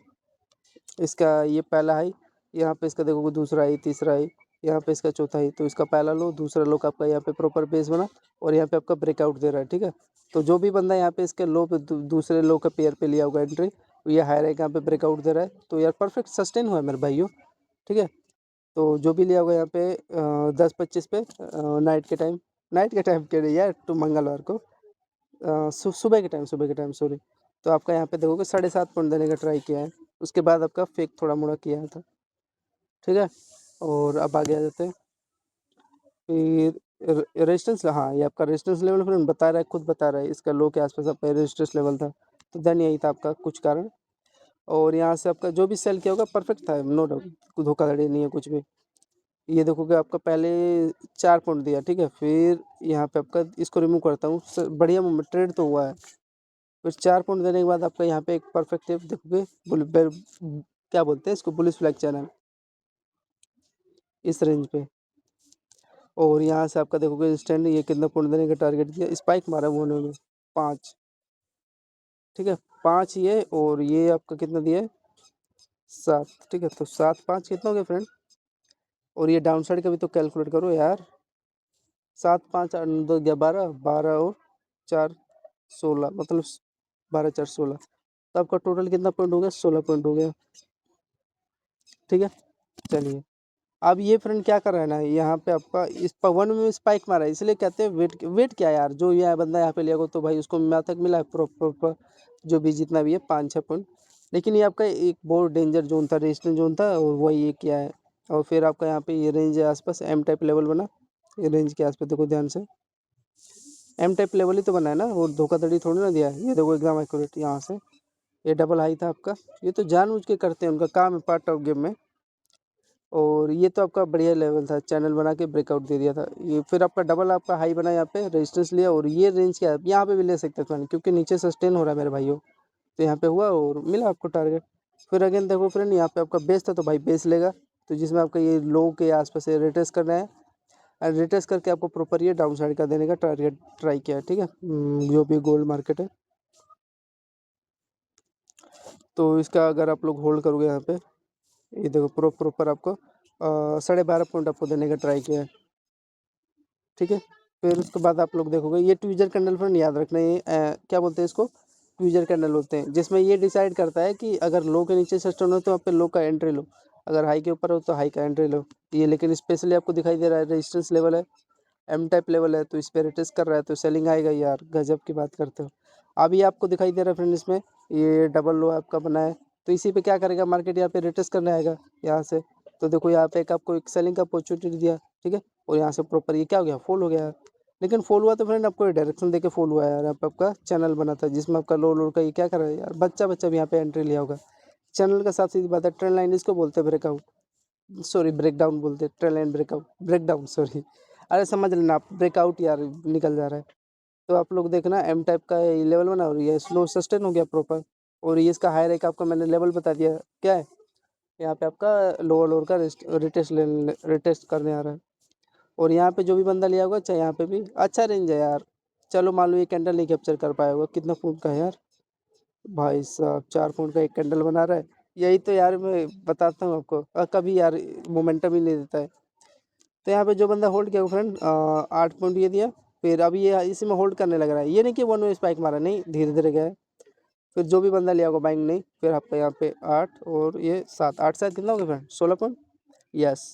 इसका ये पहला हाई, यहाँ पे इसका देखोगे दूसरा हाई, तीसरा हाई, यहाँ पे इसका चौथा हाई, तो इसका पहला लो, दूसरा लो का आपका यहाँ पे प्रॉपर बेस बना, और यहाँ पे आपका ब्रेकआउट दे रहा है। ठीक है, तो जो भी बंदा यहाँ पे इसके लो पे दूसरे लो का पेयर पे लिया होगा एंट्री, तो ये हाई रहेगा, यहाँ पे ब्रेकआउट दे रहा है, तो यार परफेक्ट सस्टेन हुआ है मेरे भाइयों। ठीक है, तो जो भी लिया होगा यहाँ पे 10-25 पे नाइट के टाइम के लिए यार, तो मंगलवार को सुबह के टाइम सॉरी। तो आपका यहाँ पे देखोगे 7.5 पॉइंट देने का ट्राई किया है, उसके बाद आपका फेक थोड़ा मोड़ा किया था। ठीक है, और अब आगे आ जाते हैं। फिर रेजिस्टेंस, हाँ ये आपका रेजिस्टेंस लेवल फ्रेंड बता रहा है, खुद बता रहा है, इसका लो के आसपास आपका रेजिस्टेंस लेवल था, तो देन यही था आपका कुछ कारण। और यहाँ से आपका जो भी सेल किया होगा परफेक्ट था, नो डाउट, कोई धोखाधड़ी नहीं है कुछ भी। ये देखोगे आपका पहले 4 पॉइंट दिया, ठीक है, फिर यहाँ पे आपका इसको रिमूव करता हूँ, बढ़िया ट्रेड तो हुआ है। फिर 4 पॉइंट देने के बाद आपका यहाँ पे एक परफेक्ट देखोगे, क्या बोलते हैं इसको, बुलिश फ्लैग चैनल इस रेंज पे। और यहाँ से आपका देखोगे स्टैंड, ये कितना पॉइंट देने का टारगेट दिया, स्पाइक मारा वो उन्होंने 5। ठीक है, 5 ये, और ये आपका कितना दिया है, 7। ठीक है, तो 7-5 कितना हो गया फ्रेंड, और ये डाउन साइड का भी तो कैलकुलेट करो यार, 7-5 8 2 11 12 12 और 4 16, मतलब 12 4 16, तो आपका टोटल कितना पॉइंट हो गया, 16 पॉइंट हो गया। ठीक है, चलिए अब ये फ्रेंड क्या कर रहा है ना, यहाँ पे आपका इस पर 1 में स्पाइक मारा है, इसलिए कहते हैं वेट, वेट क्या यार, जो ये बंदा यहाँ पे लिया हो तो भाई उसको यहाँ तक मिला है प्रॉपर, जो भी जितना भी है 5-6 पॉइंट। लेकिन ये आपका एक बहुत डेंजर जोन था, रेजिस्टेंस जोन था, और वही ये किया है। और फिर आपका यहाँ पे ये रेंज है आसपास, एम टाइप लेवल बना, ये रेंज के आसपास देखो ध्यान से, एम टाइप लेवल ही तो बना है ना, और धोखाधड़ी थोड़ी ना दिया है, ये देखो एकदम एक्यूरेट यहाँ से। ये डबल हाई था आपका, ये तो जानबूझ के करते हैं, उनका काम है, पार्ट ऑफ गेम में। और ये तो आपका बढ़िया लेवल था, चैनल बना के ब्रेकआउट दे दिया था ये। फिर आपका डबल आपका हाई बना यहाँ पे, रेजिस्टेंस लिया, और ये रेंज क्या है, यहाँ पे भी ले सकते थे क्योंकि नीचे सस्टेन हो रहा है मेरे भाइयों। तो यहाँ पे हुआ और मिला आपको टारगेट। फिर अगेन देखो फ्रेंड, यहाँ पे आपका बेस था, तो भाई बेस लेगा, तो जिसमें आपका ये लो के आसपास से रिट्रेस करना है, और रिट्रेस करके आपको प्रॉपर ये डाउन साइड का देने का टारगेट ट्राई किया है। ठीक है, जो भी गोल्ड मार्केट है, तो इसका अगर आप लोग होल्ड करोगे यहाँ पे, ये देखो प्रॉपर आपको 12.5 पॉइंट आपको देने का ट्राई किया है। ठीक है, फिर उसके बाद आप लोग देखोगे ये ट्वीजर कैंडल फ्रेंड याद रखना, ये क्या बोलते हैं इसको, ट्वीजर कैंडल होते हैं, जिसमें ये डिसाइड करता है कि अगर लो के नीचे सस्टेन हो तो वहाँ पे लो का एंट्री लो, अगर हाई के ऊपर हो तो हाई का एंट्री लो। ये लेकिन स्पेशली आपको दिखाई दे रहा है रेजिस्टेंस लेवल है, एम टाइप लेवल है, तो इस पे रिटेस्ट कर रहा है तो सेलिंग आएगा यार, गजब की बात करते हो। अभी आपको दिखाई दे रहा है फ्रेंड इसमें ये डबल लो आपका बना है, तो इसी पे क्या करेगा मार्केट, यहाँ पे रिटेस्ट करने आएगा यहाँ से। तो देखो यहाँ पे एक आपको एक सेलिंग का अपॉर्चुनिटी दिया, ठीक है, और यहाँ से प्रॉपर ये क्या हो गया, फॉल हो गया यार। लेकिन फॉल हुआ तो फ्रेंड आपको डायरेक्शन देके फॉल हुआ है यार, आपका चैनल बना था जिसमें आपका लो लो का ये क्या कर रहा है यार, बच्चा बच्चा भी यहाँ पे एंट्री लिया होगा। चैनल का साफ सीधी बात है, ट्रेंड लाइन इसको बोलते हैं ब्रेकआउट, सॉरी ब्रेक डाउन बोलते हैं, trend line breakout, break down sorry, अरे समझ लेना आप, ब्रेकआउट यार निकल जा रहा है। तो आप लोग देखना एम टाइप का ये लेवल बना और ये स्लो सस्टेन हो गया प्रॉपर, और ये इसका हाई रेक आपका मैंने लेवल बता दिया क्या है, यहाँ पे आपका लोअर लोअर का रिटेस्ट करने आ रहा है। और यहाँ पे जो भी बंदा लिया होगा चाहे यहाँ पे भी अच्छा रेंज है यार। चलो मान लो ये कैंडल नहीं कैप्चर कर पाया होगा, कितना फुट का है यार भाई साहब, 4 फुट का एक कैंडल बना रहा है। यही तो यार मैं बताता हूँ आपको, कभी यार मोमेंटम ही नहीं देता है। तो यहाँ पे जो बंदा होल्ड किया फ्रेंड 8 पॉइंट ये दिया, फिर अभी ये इसी में होल्ड करने लग रहा है, ये नहीं कि वन वे स्पाइक मारा, नहीं धीरे धीरे गया है। फिर जो भी बंदा लिया होगा बाइंग नहीं, फिर आपका यहाँ पे 8 और ये 7, 8 7 कितना हो गया फ्रेंड, 16 पॉइंट, यस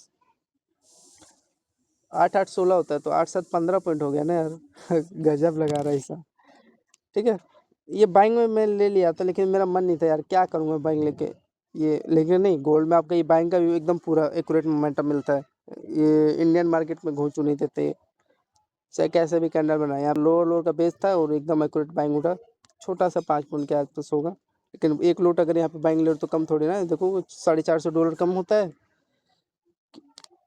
8 8 16 होता है, तो 8 7 15 पॉइंट हो गया ना यार गजब लगा रहा है ऐसा, ठीक है। ये बाइंग में मैं ले लिया था लेकिन मेरा मन नहीं था यार, क्या करूँगा बाइंग लेके, ये लेकिन नहीं, गोल्ड में आपका ये बाइंग का भी एकदम पूरा एक्यूरेट मोमेंटम मिलता है, ये इंडियन मार्केट में घोंचू नहीं देते, चाहे कैसे भी कैंडल बनाए यार। लोअर लोअर का बेस था और एकदम एक्यूरेट बाइंग उठा, छोटा सा 5 पॉइंट के आसपास होगा, लेकिन एक लोट अगर यहाँ पे बाइंग ले तो कम थोड़ी ना है, देखो $450 कम होता है।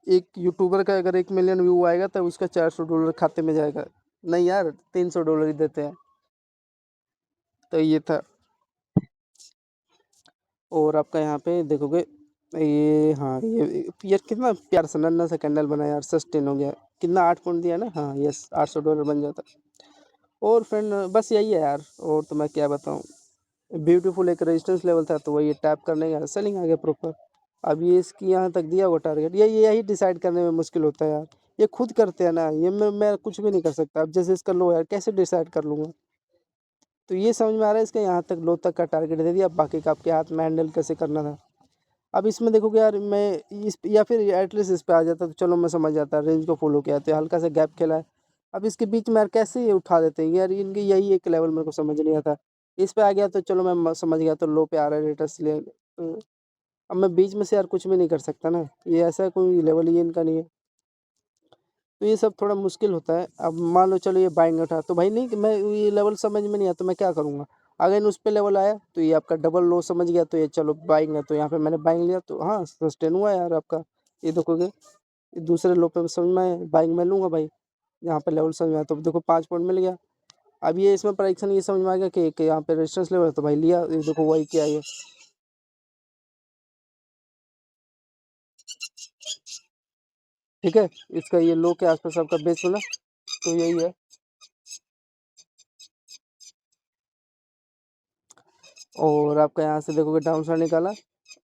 एक यूट्यूबर का अगर 1 मिलियन व्यू आएगा तो उसका $400 खाते में जाएगा, नहीं यार $300 ही देते हैं। तो ये था। और आपका यहाँ पे देखोगे ये, हाँ ये यार कितना प्यार सा नन्ना सा कैंडल बना यार, सस्टेन हो गया, कितना 8 पॉइंट दिया ना, हाँ यस $800 बन जाता। और फ्रेंड बस यही है यार, और तो मैं क्या बताऊँ, ब्यूटीफुल एक रेजिस्टेंस लेवल था तो वही टैप करने का सेलिंग आ गया प्रॉपर। अब ये इसकी यहाँ तक दिया हुआ टारगेट, ये यही डिसाइड करने में मुश्किल होता है यार, ये खुद करते हैं ना, ये मैं कुछ भी नहीं कर सकता। अब जैसे इसका लो यार कैसे डिसाइड कर लूँगा, तो ये समझ में आ रहा है इसका यहाँ तक लो तक का टारगेट दे दिया, बाकी का आपके हाथ में हैंडल कैसे करना था। अब इसमें देखोगे यार मैं इस या फिर एटलीस्ट इस पे आ जाता तो चलो मैं समझ जाता, रेंज को फॉलो किया तो हल्का सा गैप खेला है। अब इसके बीच में यार कैसे ये उठा देते हैं यार, इनकी यही एक लेवल मेरे को समझ नहीं आता। इस पे आ गया तो चलो मैं समझ गया, तो लो पे आ रहा है रेटस ले, तो अब मैं बीच में से यार कुछ भी नहीं कर सकता ना, ये ऐसा कोई लेवल ही इनका नहीं है। तो ये सब थोड़ा मुश्किल होता है। अब मान लो चलो ये बाइंग उठा तो भाई नहीं कि मैं ये लेवल समझ में नहीं आया तो मैं क्या करूँगा, अगर इन उस पे लेवल आया तो ये आपका डबल लो समझ गया तो ये चलो बाइंग है, तो यहाँ पे मैंने बाइंग लिया तो हाँ सस्टेन हुआ यार आपका। ये देखोगे ये दूसरे लो पे समझ में आया, बाइंग मैं लूँगा भाई, यहाँ पे लेवल समझ में आया तो देखो 5 पॉइंट मिल गया। अब ये इसमें परीक्षण ये समझ में आ गया कि यहाँ पे रेजिस्टेंस लेवल है तो भाई लिया, ये देखो वही क्या है, ठीक है। इसका ये लो के आसपास आपका बेस मिला, तो यही है। और आपका यहाँ से देखोगे डाउन साइड निकाला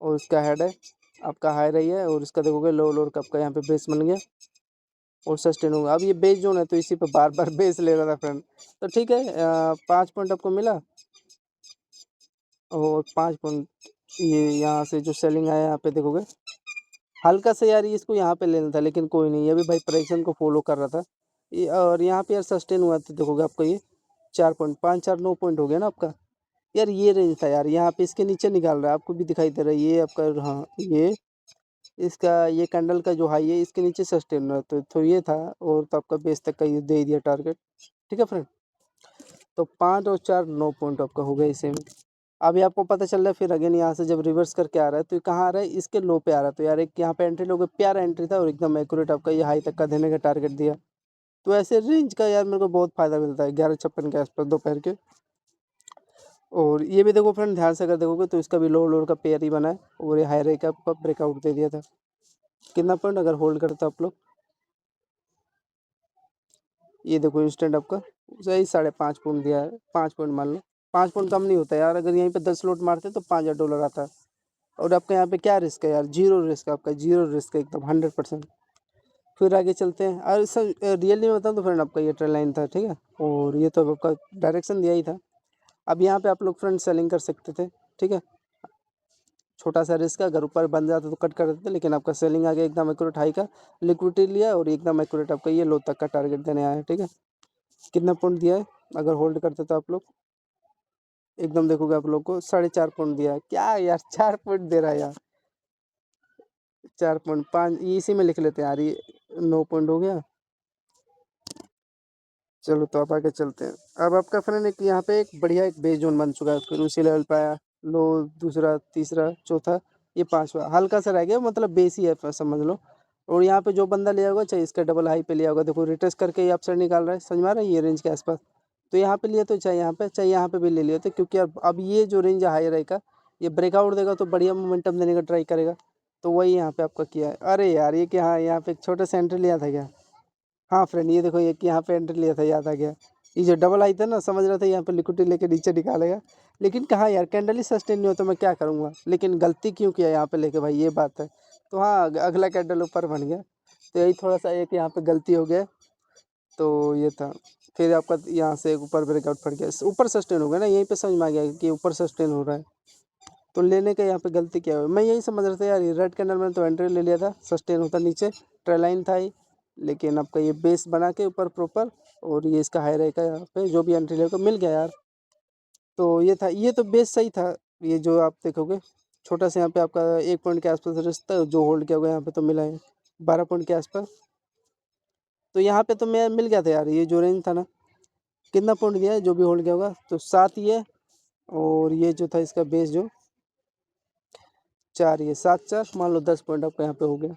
और इसका हेड है आपका हाई रही है, और इसका देखोगे लो लोअर का आपका यहाँ पे बेस बन गया और सस्टेन होगा। अब ये बेस जोन है तो इसी पे बार बार बेस ले रहा था फ्रेंड, तो ठीक है 5 पॉइंट आपको मिला। और 5 पॉइंट ये यहाँ से जो सेलिंग आया यहाँ पे देखोगे हल्का से यार इसको यहाँ पे लेना था, लेकिन कोई नहीं, ये भी भाई प्राइसन को फॉलो कर रहा था ये, और यहाँ पे यार सस्टेन हुआ तो देखोगे आपका ये 4 पॉइंट 5 4 9 पॉइंट हो गया ना आपका। यार ये रेंज था यार, यहाँ पे इसके नीचे निकाल रहा है, आपको भी दिखाई दे रहा है ये आपका, हाँ ये इसका ये कैंडल का जो हाई है इसके नीचे सस्टेन रहा, तो ये था, और तो आपका बेस तक का ये दे दिया टारगेट, ठीक है फ्रेंड। तो 5 और 4 9 पॉइंट आपका हो गया इसे में। अभी आपको पता चल रहा है फिर अगेन यहाँ से जब रिवर्स करके आ रहा है तो ये कहाँ आ रहा है, इसके लो पे आ रहा है, तो यार एक यहाँ पे एंट्री लोगे, प्यारा एंट्री था और एकदम एक्यूरेट आपका ये हाई तक का देने का टारगेट दिया। तो ऐसे रेंज का यार मेरे को बहुत फायदा मिलता है 11:56 के आसपास दोपहर के। और ये भी देखो फ्रेंड ध्यान से अगर देखोगे तो इसका भी लो लोअर का पेयर ही बना है, और ये हाई रे का ब्रेकआउट दे दिया था। कितना पॉइंट अगर होल्ड करते आप लोग, ये देखो इंस्टेंट आपका सही 5.5 पॉइंट दिया है, 5 पॉइंट मान लो, 5 पॉइंट कम नहीं होता यार, अगर यहीं पे 10 लोट मारते तो $5,000 आता है। और आपका यहाँ पे क्या रिस्क है यार, जीरो रिस्क, आपका जीरो रिस्क है एकदम 100%। फिर आगे चलते हैं। और सर रियली में बताऊँ तो फ्रेंड आपका ये ट्रेल लाइन था, ठीक है, और ये तो आपका डायरेक्शन दिया ही था। अब यहाँ पे आप लोग फ्रेंड सेलिंग कर सकते थे, ठीक है, छोटा सा रिस्क है, अगर ऊपर बन जाता तो कट कर देते, लेकिन आपका सेलिंग आ गया एकदम एक्यूरेट हाई का, लिक्विडिटी लिया और एकदम एक्यूरेट आपका ये लो तक का टारगेट देने आया है, ठीक है। कितना पॉइंट दिया है अगर होल्ड करते तो आप लोग एकदम देखोगे आप लोग को 4.5 पॉइंट दिया है। क्या यार 4 पॉइंट दे रहा है यार, 4.5 इसी में लिख लेते हैं यार, ये 9 पॉइंट हो गया। चलो तो आप आगे चलते हैं। अब आपका फ्रेंड एक यहाँ पे एक बढ़िया एक बेस जोन बन चुका है, फिर उसी लेवल पे आया लो, दूसरा तीसरा चौथा, ये पांचवा हल्का सा रह गया, मतलब बेस ही है समझ लो। और यहाँ पे जो बंदा लिया होगा चाहे इसका डबल हाई पे लिया होगा, देखो रिट्रेस करके ये अपसाइड निकाल रहा है, समझ में आ रहा है, ये रेंज के आसपास। तो यहाँ पे लिए तो चाहे यहाँ पे भी ले लिए थे, क्योंकि अब ये जो रेंज हाई रहेगा, ये ब्रेकआउट देगा तो बढ़िया मोमेंटम देने का ट्राई करेगा। तो वही यहाँ पे आपका किया है। अरे यार ये क्या, हाँ यहाँ पे एक छोटा सा एंट्री लिया था क्या। हाँ फ्रेंड ये देखो, एक यहाँ पे एंट्री लिया था, याद आ गया। ये जो डबल आई था ना, समझ रहा था यहाँ पे लिक्विडिटी लेके नीचे निकालेगा, लेकिन कहाँ यार कैंडल ही सस्टेन नहीं हो तो मैं क्या करूँगा, लेकिन गलती क्यों किया यहाँ पे लेके भाई, ये बात है। तो हाँ अगला कैंडल ऊपर बन गया, तो यही थोड़ा सा एक यहाँ पे गलती हो गया। तो ये था। फिर आपका यहाँ से एक ऊपर ब्रेकआउट पड़ गया, ऊपर सस्टेन हो गया ना, यहीं पे समझ में आ गया कि ऊपर सस्टेन हो रहा है। तो लेने का यहाँ पे गलती क्या हुई, मैं यही समझ रहा था यार, ये रेड कैंडल में तो एंट्री ले लिया था, सस्टेन होता नीचे, ट्रेल लाइन था ही, लेकिन आपका ये बेस बना के ऊपर प्रॉपर, और ये इसका हाई रहेगा, यहाँ पे जो भी एंट्री लेगा मिल गया यार। तो ये था, ये तो बेस सही था। ये जो आप देखोगे छोटा सा यहाँ पे आपका 1 पॉइंट के आसपास रिश्ता जो होल्ड किया होगा, यहाँ पे तो मिला है 12 पॉइंट के आसपास। तो यहाँ पे तो मैं मिल गया था यार, ये जो रेंज था ना, कितना पॉइंट दिया है जो भी होल्ड किया होगा, तो 7 ही है। और ये जो था इसका बेस जो 4, ये 7 4 मान लो 10 पॉइंट आपका यहाँ पे हो गया।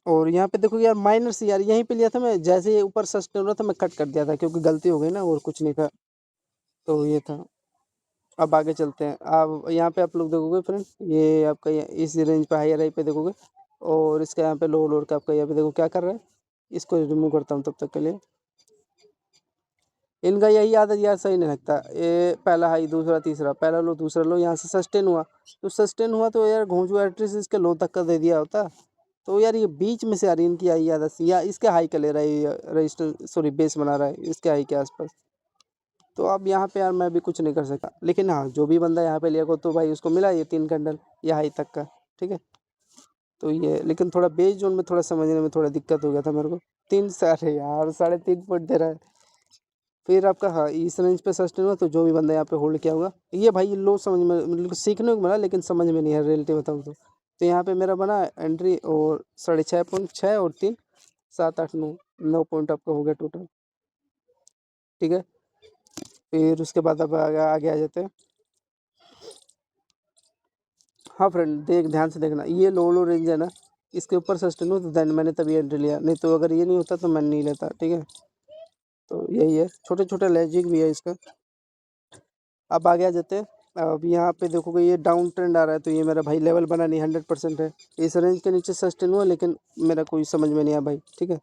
और यहाँ पे देखो यार माइनस, यार यहीं पे लिया था मैं, जैसे ये ऊपर सस्टेन हो रहा था मैं कट कर दिया था, क्योंकि गलती हो गई ना, और कुछ नहीं था। तो ये था। अब आगे चलते हैं। अब यहाँ पे आप लोग देखोगे फ्रेंड, ये आपका इस रेंज पे हाई पे देखोगे, और इसका यहाँ पे लो लोड का आपका यहाँ पे देखो क्या कर रहा है। इसको रिमूव करता हूँ तब तक के लिए। इनका यही आदत यार सही नहीं लगता, ये पहला हाई दूसरा तीसरा, पहला लो दूसरा लो, यहाँ से सस्टेन हुआ, तो सस्टेन हुआ तो यार घोंचू एट्रीस इसके लो तक का दे दिया होता। तो यार ये बीच में से आ रही इनकी आई आदत, या इसके हाई का ले रहा है ये रजिस्टर, सॉरी बेस बना रहा है इसके हाई के आसपास। तो अब यहाँ पे यार मैं भी कुछ नहीं कर सकता, लेकिन हाँ जो भी बंदा यहाँ पे लिया को तो भाई उसको मिला ये 3 कैंडल या हाई तक का, ठीक है। तो ये लेकिन थोड़ा बेस जोन में थोड़ा समझने में थोड़ा दिक्कत हो गया था मेरे को। 3 साढ़े यार 3.5 पॉइंट दे रहा है। फिर आपका हाँ इस रेंज पे सस्टेन हुआ, तो जो भी बंदा यहाँ पे होल्ड किया होगा, ये भाई लो समझ में, मतलब सीखने को मिला, लेकिन समझ में नहीं है रियलिटी बताऊँ तो यहाँ पे मेरा बना एंट्री, और 6.5 पॉइंट 6 और 3 7 8 9 9 पॉइंट आपका हो गया टोटल, ठीक है। फिर उसके बाद अब आगे आगे आ जाते हैं। हाँ फ्रेंड देख ध्यान से देखना, ये लो लो रेंज है ना, इसके ऊपर सस्टेन हो तो देन मैंने तभी एंट्री लिया, नहीं तो अगर ये नहीं होता तो मैं नहीं लेता, ठीक है। तो यही है, छोटे छोटे लॉजिक भी है इसका। अब आगे आ जाते हैं। अब यहाँ पे देखोगे ये डाउन ट्रेंड आ रहा है, तो ये मेरा भाई लेवल बना नहीं, 100% है। इस रेंज के नीचे सस्टेन हुआ, लेकिन मेरा कोई समझ में नहीं आया भाई, ठीक है।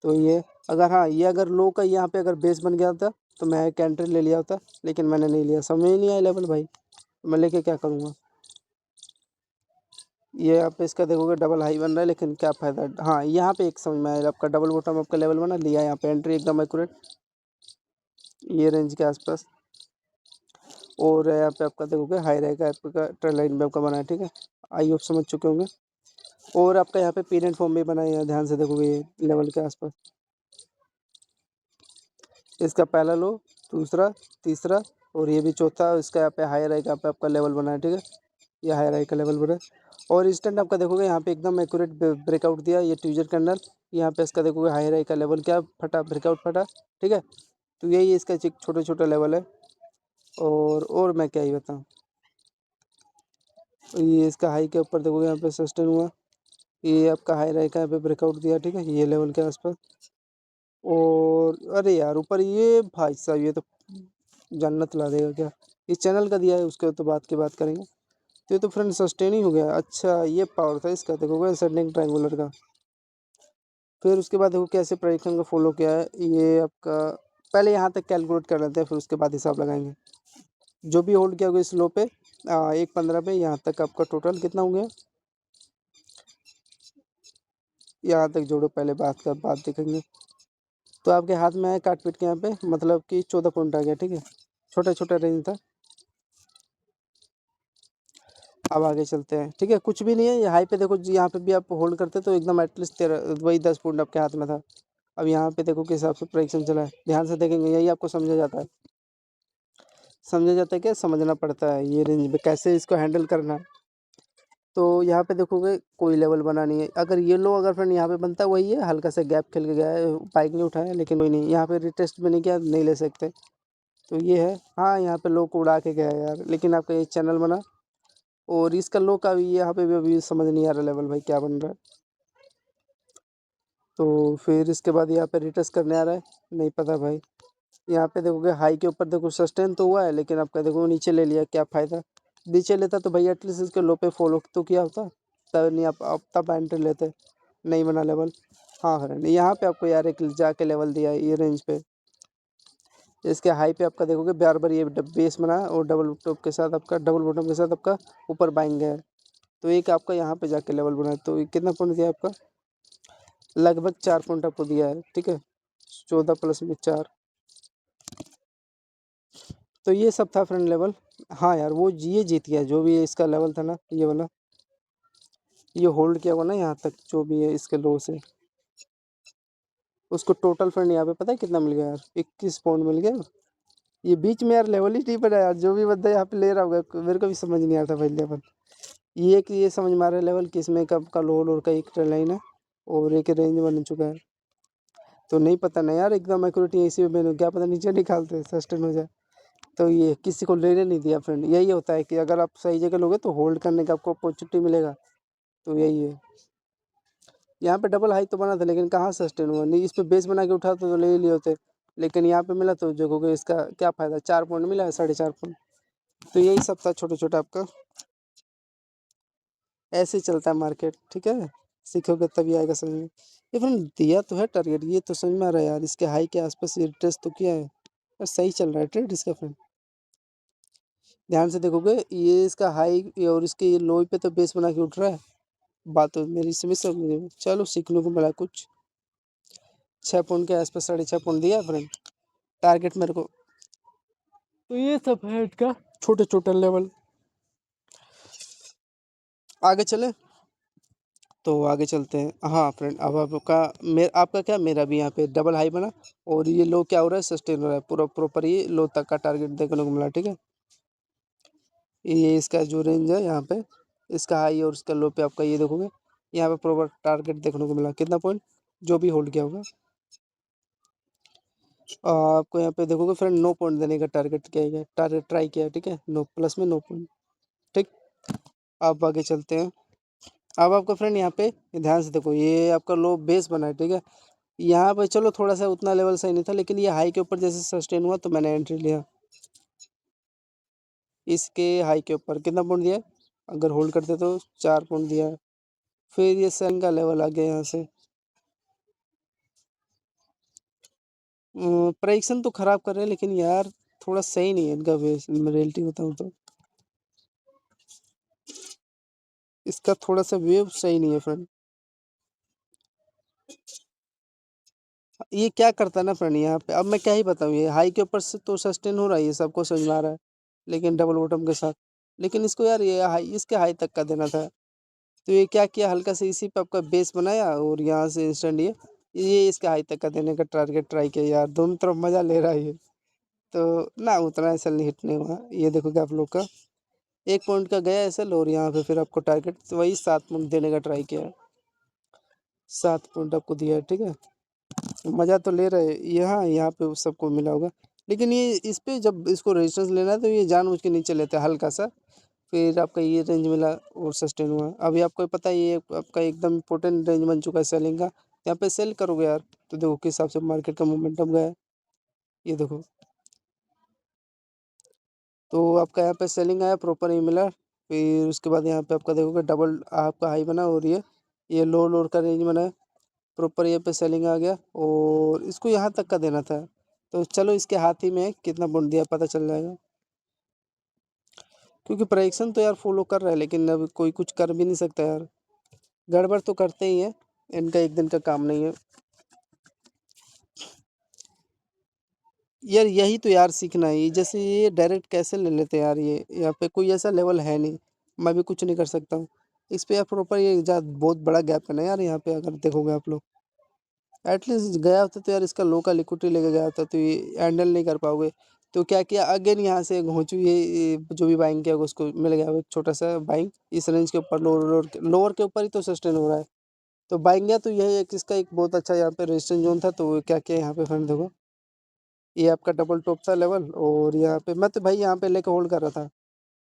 तो ये अगर हाँ ये अगर लो का यहाँ पे अगर बेस बन गया होता तो मैं एक एंट्री ले लिया होता, लेकिन मैंने नहीं लिया, समझ ही नहीं आया लेवल भाई, मैं लेके क्या करूँगा। ये आप इसका देखोगे डबल हाई बन रहा है, लेकिन क्या फ़ायदा। हाँ यहाँ पे एक समझ में आया, आपका डबल बॉटम आपका लेवल बना लिया, यहाँ पे एंट्री एकदम एक्यूरेट ये रेंज के आसपास। और यहाँ पे आपका देखोगे हाई रहेगा आपका, ट्रेल लाइन में आपका बना है, ठीक है। आई होप समझ चुके होंगे। और आपका यहाँ पे पीरियड फॉर्म भी बना है, ध्यान से देखोगे ये लेवल के आसपास, इसका पहला लो दूसरा तीसरा, और ये भी चौथा, इसका यहाँ पे हाई रहेगा, यहाँ पे आपका लेवल बना है, ठीक है। ये हाई राई का लेवल बना है। और इंस्टेंट आपका देखोगे यहाँ पे एकदम एक्यूरेट ब्रेकआउट दिया, ये ट्यूजर कैंडल, यहाँ पे इसका देखोगे हाई राई का लेवल क्या फटा, ब्रेकआउट फटा, ठीक है। तो यही इसका छोटे छोटे लेवल है। और मैं क्या ही बताऊँ, ये इसका हाई के ऊपर देखोगे यहाँ पे सस्टेन हुआ, ये आपका हाई राई का यहाँ पे ब्रेकआउट दिया, ठीक है, ये लेवल के आसपास। और अरे यार ऊपर ये भाई साहब, ये तो जन्नत ला देगा क्या, इस चैनल का दिया है, उसके तो बात की बात करेंगे। तो ये तो फ्रेंड सस्टेन ही हो गया। अच्छा ये पावर था इसका, देखोगे असेंडिंग ट्रायंगुलर का। फिर उसके बाद देखो कैसे प्रेडिक्शन को फॉलो किया है, ये आपका पहले यहाँ तक कैलकुलेट कर लेते हैं, फिर उसके बाद हिसाब लगाएंगे। जो भी होल्ड किया होगा इस लो पे 1.15 पे, यहाँ तक आपका टोटल कितना हो गया, यहाँ तक जोड़ो, पहले बात देखेंगे। तो आपके हाथ में है काट पीट के यहाँ पे, मतलब कि 14 पॉइंट आ गया, ठीक है। छोटा छोटा रेंज था। अब आगे चलते हैं, ठीक है। कुछ भी नहीं है ये हाई पे, देखो जी, यहाँ पे भी आप होल्ड करते तो एकदम एटलीस्ट 13 वही 10 पॉइंट आपके हाथ में था। अब यहाँ पे देखो किस हिसाब से प्रोडक्शन चला है, ध्यान से देखेंगे, यही आपको समझा जाता है। समझा जाता है क्या, समझना पड़ता है ये रेंज में कैसे इसको हैंडल करना है। तो यहाँ पे देखोगे कोई लेवल बना नहीं है। अगर ये लो, अगर फ्रेंड यहाँ पे बनता वही है, हल्का सा गैप खेल के गया है, बाइक नहीं उठाया, लेकिन कोई नहीं, यहाँ पे रिटेस्ट में नहीं किया, नहीं ले सकते। तो ये है, हाँ यहाँ पे लो को उड़ा के गया है यार, लेकिन आपका ये चैनल बना। और इसका लो का भी यहाँ पे भी अभी समझ नहीं आ रहा लेवल भाई क्या बन रहा है। तो फिर इसके बाद यहाँ पे रिटेस्ट करने आ रहा है, नहीं पता भाई। यहाँ पे देखोगे हाई के ऊपर देखो सस्टेन तो हुआ है, लेकिन आपका देखो नीचे ले लिया, क्या फ़ायदा। नीचे लेता तो भाई एटलीस्ट इसके लो पे फॉलो तो किया होता, तब नहीं आप तब एंट्री लेते। नहीं बना लेवल। हाँ फ्रेंड, यहाँ पे आपको यार एक जाके लेवल दिया है ये रेंज पे। इसके हाई पे आपका देखोगे बार बार ये बेस बना है, और डबल टॉप के साथ आपका, डबल बॉटम के साथ आपका ऊपर बाएंगे है। तो एक आपका यहाँ पे जाके लेवल बना है, तो ये कितना पॉइंट दिया आपका, लगभग 4 पॉइंट आपको दिया है, ठीक है। 14 प्लस में 4। तो ये सब था फ्रेंड लेवल। हाँ यार, वो ये जीत गया, जो भी इसका लेवल था ना ये वाला, ये होल्ड किया हुआ ना यहाँ तक, जो भी है इसके लो से, उसको टोटल फ्रेंड यहाँ पे पता है कितना मिल गया यार, 21 पॉइंट मिल गया। ये बीच में यार लेवल ही नहीं बना यार, जो भी बंदा यहाँ पे ले रहा होगा, मेरे को भी समझ नहीं आता भाई लेवल। ये कि ये समझ में आ रहा है लेवल किसमें कब का लो और का एक लाइन है, और एक रेंज बन चुका है। तो नहीं पता ना यार, एकदम एक्यूरेट इसी में मैंने क्या पता नीचे निकालते सस्टेन हो जाए। तो ये किसी को लेने नहीं दिया फ्रेंड, यही होता है कि अगर आप सही जगह लोगे तो होल्ड करने का आपको अपॉर्चुनिटी मिलेगा। तो यही है। यहाँ पे डबल हाई तो बना था, लेकिन कहाँ सस्टेन हुआ, नहीं इस पे बेस बना के उठाते तो ले ही लिए होते। लेकिन यहाँ पे मिला तो देखोगे इसका क्या फ़ायदा, 4 पॉइंट मिला है, 4.5 पॉइंट। तो यही सब था छोटा छोटा आपका। ऐसे ही चलता है मार्केट, ठीक है। सीखोगे तभी आएगा समझ में। ये फ्रेंड दिया तो है टारगेट, ये तो समझ में आ रहा है यार, इसके हाई के आसपास ये टेस्ट तो किया है यार, सही चल रहा है ट्रेड इसका फ्रेंड। ध्यान से देखोगे ये इसका हाई और इसके ये लो पे तो बेस बना के उठ रहा है। बात तो मेरी समझ समझ चलो सीखने को मिला कुछ। 6 पॉइंट के आसपास, 6.5 पॉइंट दिया फ्रेंड टारगेट मेरे को। तो ये सब है इसका छोटे छोटे लेवल। आगे चले, तो आगे चलते हैं। हाँ फ्रेंड, अब आपका क्या, मेरा भी यहाँ पे डबल हाई बना, और ये लो क्या हो रहा है, सस्टेन हो रहा है पूरा प्रॉपर, ये लो तक का टारगेट देखने को मिला, ठीक है। ये इसका जो रेंज है यहाँ पे, इसका हाई और इसका लो पे आपका ये देखोगे, यहाँ पे प्रॉपर टारगेट देखने को मिला, कितना पॉइंट, जो भी होल्ड किया होगा। आपको यहाँ पे देखोगे फ्रेंड 9 पॉइंट देने का टारगेट किया गया, टारगेट ट्राई किया है, ठीक है। 9 प्लस में 9 पॉइंट, ठीक। आप आगे चलते हैं। अब आपका फ्रेंड यहाँ पे ध्यान से देखो, ये आपका लो बेस बना है, ठीक है। यहाँ पे चलो थोड़ा सा उतना लेवल सही नहीं था, लेकिन ये हाई के ऊपर जैसे सस्टेन हुआ तो मैंने एंट्री लिया। इसके हाई के ऊपर कितना पॉइंट दिया, अगर होल्ड करते तो 4 पॉइंट दिया। फिर ये सेल का लेवल आ गया यहाँ से। प्राइक्सन तो खराब कर रहे हैं, लेकिन यार थोड़ा सही नहीं है इनका बेस, मैं रियलिटी बताऊँ तो इसका थोड़ा सा वेव सही नहीं है फ्रेंड। ये क्या करता है ना फ्रेंड, यहाँ पे अब मैं क्या ही बताऊँ, ये हाई के ऊपर से तो सस्टेन हो रहा है, ये सबको समझ में आ रहा है, लेकिन डबल बॉटम के साथ। लेकिन इसको यार ये हाई, इसके हाई तक का देना था। तो ये क्या किया, हल्का से इसी पे आपका बेस बनाया, और यहाँ से इंस्टेंट ये इसके हाई तक का देने का टारगेट ट्राई किया यार, दोनों तरफ मजा ले रहा है ये। तो ना उतना ऐसा नहीं हिट नहीं हुआ, ये देखोगे आप लोग का 1 पॉइंट का गया ऐसे, और यहाँ पे फिर आपको टारगेट वही 7 पॉइंट देने का ट्राई किया है। 7 पॉइंट आपको दिया है, ठीक है। मज़ा तो ले रहे यहाँ यहाँ पे सबको मिला होगा। लेकिन ये इस पे जब इसको रेजिस्टेंस लेना है तो ये जानबूझ के नीचे लेते हैं हल्का सा, फिर आपका ये रेंज मिला और सस्टेन हुआ। अभी आपको पता है ये आपका एकदम इम्पोर्टेंट रेंज बन चुका है सेलिंग का, यहाँ पे सेल करोगे यार तो देखो किस हिसाब से मार्केट का मोमेंटम गया है, ये देखो। तो आपका यहाँ पे सेलिंग आया प्रॉपर ही मिला, फिर उसके बाद यहाँ पे आपका देखोगे डबल आपका हाई बना, और ये लो लोड का रेंज बना है प्रॉपर, ये पे सेलिंग आ गया, और इसको यहाँ तक का देना था। तो चलो इसके हाथ ही में है, कितना पॉइंट दिया पता चल जाएगा। क्योंकि प्राइक्सन तो यार फॉलो कर रहा है, लेकिन अब कोई कुछ कर भी नहीं सकता यार, गड़बड़ तो करते ही है। इनका एक दिन का काम नहीं है यार, यही तो यार सीखना है। ये जैसे ये डायरेक्ट कैसे ले लेते हैं यार, ये यहाँ पे कोई ऐसा लेवल है नहीं, मैं भी कुछ नहीं कर सकता हूँ इस पे यार। प्रॉपर ये बहुत बड़ा गैप है ना यार, यहाँ पे अगर देखोगे आप लोग, एटलीस्ट गया होता तो यार इसका लोकल इक्विटी लेके गया होता तो ये हैंडल नहीं कर पाओगे। तो क्या किया अगेन, यहाँ से घोंचू ये जो भी बाइंग किया उसको मिल गया वो एक छोटा सा बाइंग इस रेंज के ऊपर, लोअर के ऊपर ही तो सस्टेन हो रहा है। तो बाइंग गया तो यही एक इसका एक बहुत अच्छा यहाँ पे रेजिस्टेंस जोन था। तो क्या किया यहाँ पे फ्रेंड देखो, ये आपका डबल टॉप था लेवल, और यहाँ पे मैं तो भाई यहाँ पे लेके होल्ड कर रहा था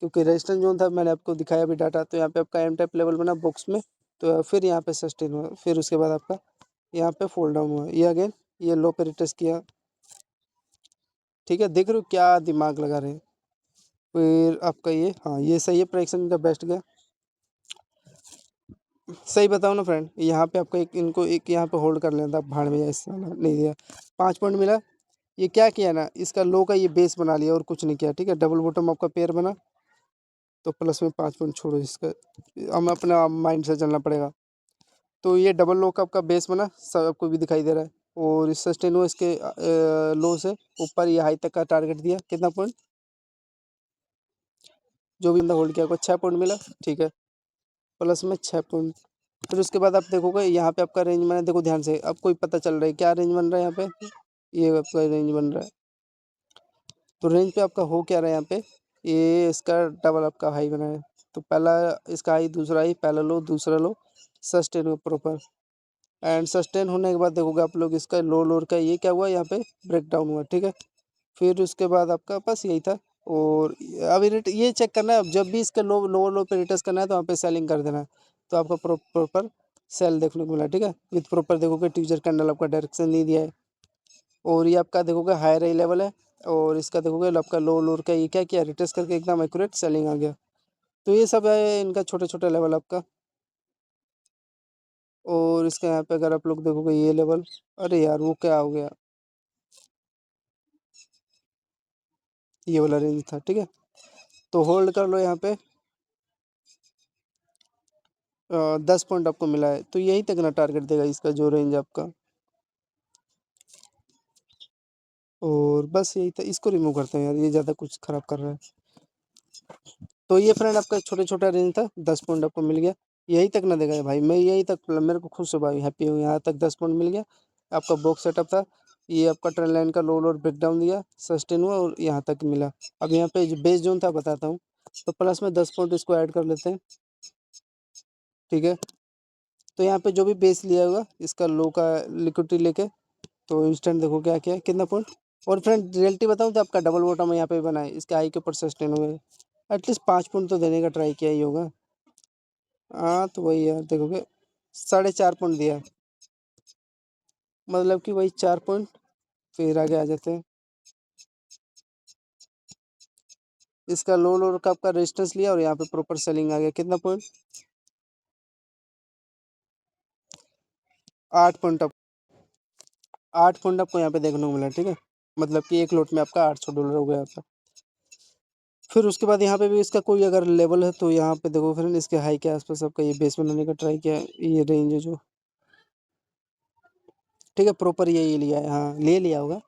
क्योंकि रेजिस्टेंस जोन था, मैंने आपको दिखाया भी डाटा। तो यहाँ पे आपका एम टाइप लेवल बना बॉक्स में, तो फिर यहाँ पे सस्टेन हुआ, फिर उसके बाद आपका यहाँ पे फॉल डाउन हुआ, ये अगेन ये लो पे रिटेस्ट किया। ठीक है, देख रहे हो क्या दिमाग लगा रहे हैं। फिर आपका ये, हाँ ये सही है, प्राइसिंग का बेस्ट गया। सही बताओ ना फ्रेंड, यहाँ पे आपका एक इनको एक यहाँ पे होल्ड कर लेना था, भाड़ में जाए साला, नहीं दिया। 5 पॉइंट मिला। ये क्या किया ना, इसका लो का ये बेस बना लिया और कुछ नहीं किया। ठीक है, डबल बॉटम आपका पेयर बना, तो प्लस में 5 पॉइंट छोड़ो इसका, हमें अपना माइंड से चलना पड़ेगा। तो ये डबल लो का आपका बेस बना, सब आपको भी दिखाई दे रहा है। और इस सस्टेन हुआ इसके लो से ऊपर ये हाई तक का टारगेट दिया, कितना पॉइंट, जो भी बंदा होल्ड किया, आपको 6 पॉइंट मिला। ठीक है, प्लस में 6 पॉइंट। फिर उसके बाद आप देखोगे यहाँ पे आपका रेंज बना, देखो ध्यान से, आपको पता चल रहा है क्या रेंज बन रहा है यहाँ पे, ये आपका रेंज बन रहा है। तो रेंज पे आपका हो क्या रहा है यहाँ पे, ये इसका डबल आपका हाई बना है। तो पहला इसका हाई, दूसरा हाई, पहला लो, दूसरा लो, सस्टेन हुआ प्रॉपर। एंड सस्टेन होने के बाद देखोगे आप लोग इसका लो लोअर का ये क्या हुआ, यहाँ पे ब्रेक डाउन हुआ। ठीक है, फिर उसके बाद आपका बस यही था। और अभी ये चेक करना है, अब जब भी इसका लो लो लो पे रिटेस्ट करना है तो वहाँ पे सेलिंग कर देना है। तो आपका प्रॉपर सेल देखने को मिला। ठीक है, विथ प्रॉपर देखोगे टीचर कैंडल आपका डायरेक्शन नहीं दिया है। और ये आपका देखोगे हायर आई लेवल है, और इसका देखोगे आपका लो लोअर का ये क्या किया, रिटेस्ट करके एकदम एक्यूरेट सेलिंग आ गया। तो ये सब है इनका छोटे छोटे लेवल आपका। और इसका यहाँ पे अगर आप लोग देखोगे ये लेवल, अरे यार वो क्या हो गया, ये वाला रेंज था। ठीक है, तो होल्ड कर लो यहाँ पे। 10 पॉइंट आपको मिला है, तो यही तक ना टारगेट देगा इसका जो रेंज आपका। और बस यही था, इसको रिमूव करते हैं यार, ये ज़्यादा कुछ ख़राब कर रहा है। तो ये फ्रेंड आपका छोटा छोटा रेंज था, 10 पॉइंट आपको मिल गया। यही तक ना देगा ये भाई, मैं यही तक, मेरे को खुश हो भाई, हैप्पी हूँ, यहाँ तक 10 पॉइंट मिल गया। आपका बॉक्स सेटअप था, ये आपका ट्रेंड लाइन का लो और ब्रेक डाउन दिया, सस्टेन हुआ और यहाँ तक मिला। अब यहाँ पे जो बेस जोन था बताता हूँ, तो प्लस में 10 पॉइंट इसको ऐड कर लेते हैं। ठीक है, तो यहाँ पे जो भी बेस लिया होगा इसका लो का लिक्विडिटी लेके, तो इंस्टेंट देखो क्या क्या है, कितना पॉइंट। और फ्रेंड रियलिटी बताऊँ तो आपका डबल बॉटम यहाँ पे बना है, इसके हाई के ऊपर सस्टेन हुए, एटलीस्ट 5 पॉइंट तो देने का ट्राई किया ही होगा। हाँ तो वही यार देखोगे, 4.5 पॉइंट दिया है, मतलब कि वही 4 पॉइंट। फिर आगे आ जाते हैं, इसका लो लो का आपका रेजिस्टेंस लिया और यहाँ पे प्रॉपर सेलिंग आ गया, कितना पॉइंट, 8 पॉइंट। 8 पॉइंट आपको यहाँ पे देखने को मिला। ठीक है, मतलब कि एक लोट में आपका $800 हो गया था। फिर उसके बाद यहाँ पे भी इसका कोई अगर लेवल है तो यहाँ पे देखो फ्रेंड, इसके हाई के आसपास आपका ये बेस बनाने का ट्राई किया है, ये रेंज है जो। ठीक है, प्रॉपर यही लिया है, हाँ ले लिया होगा।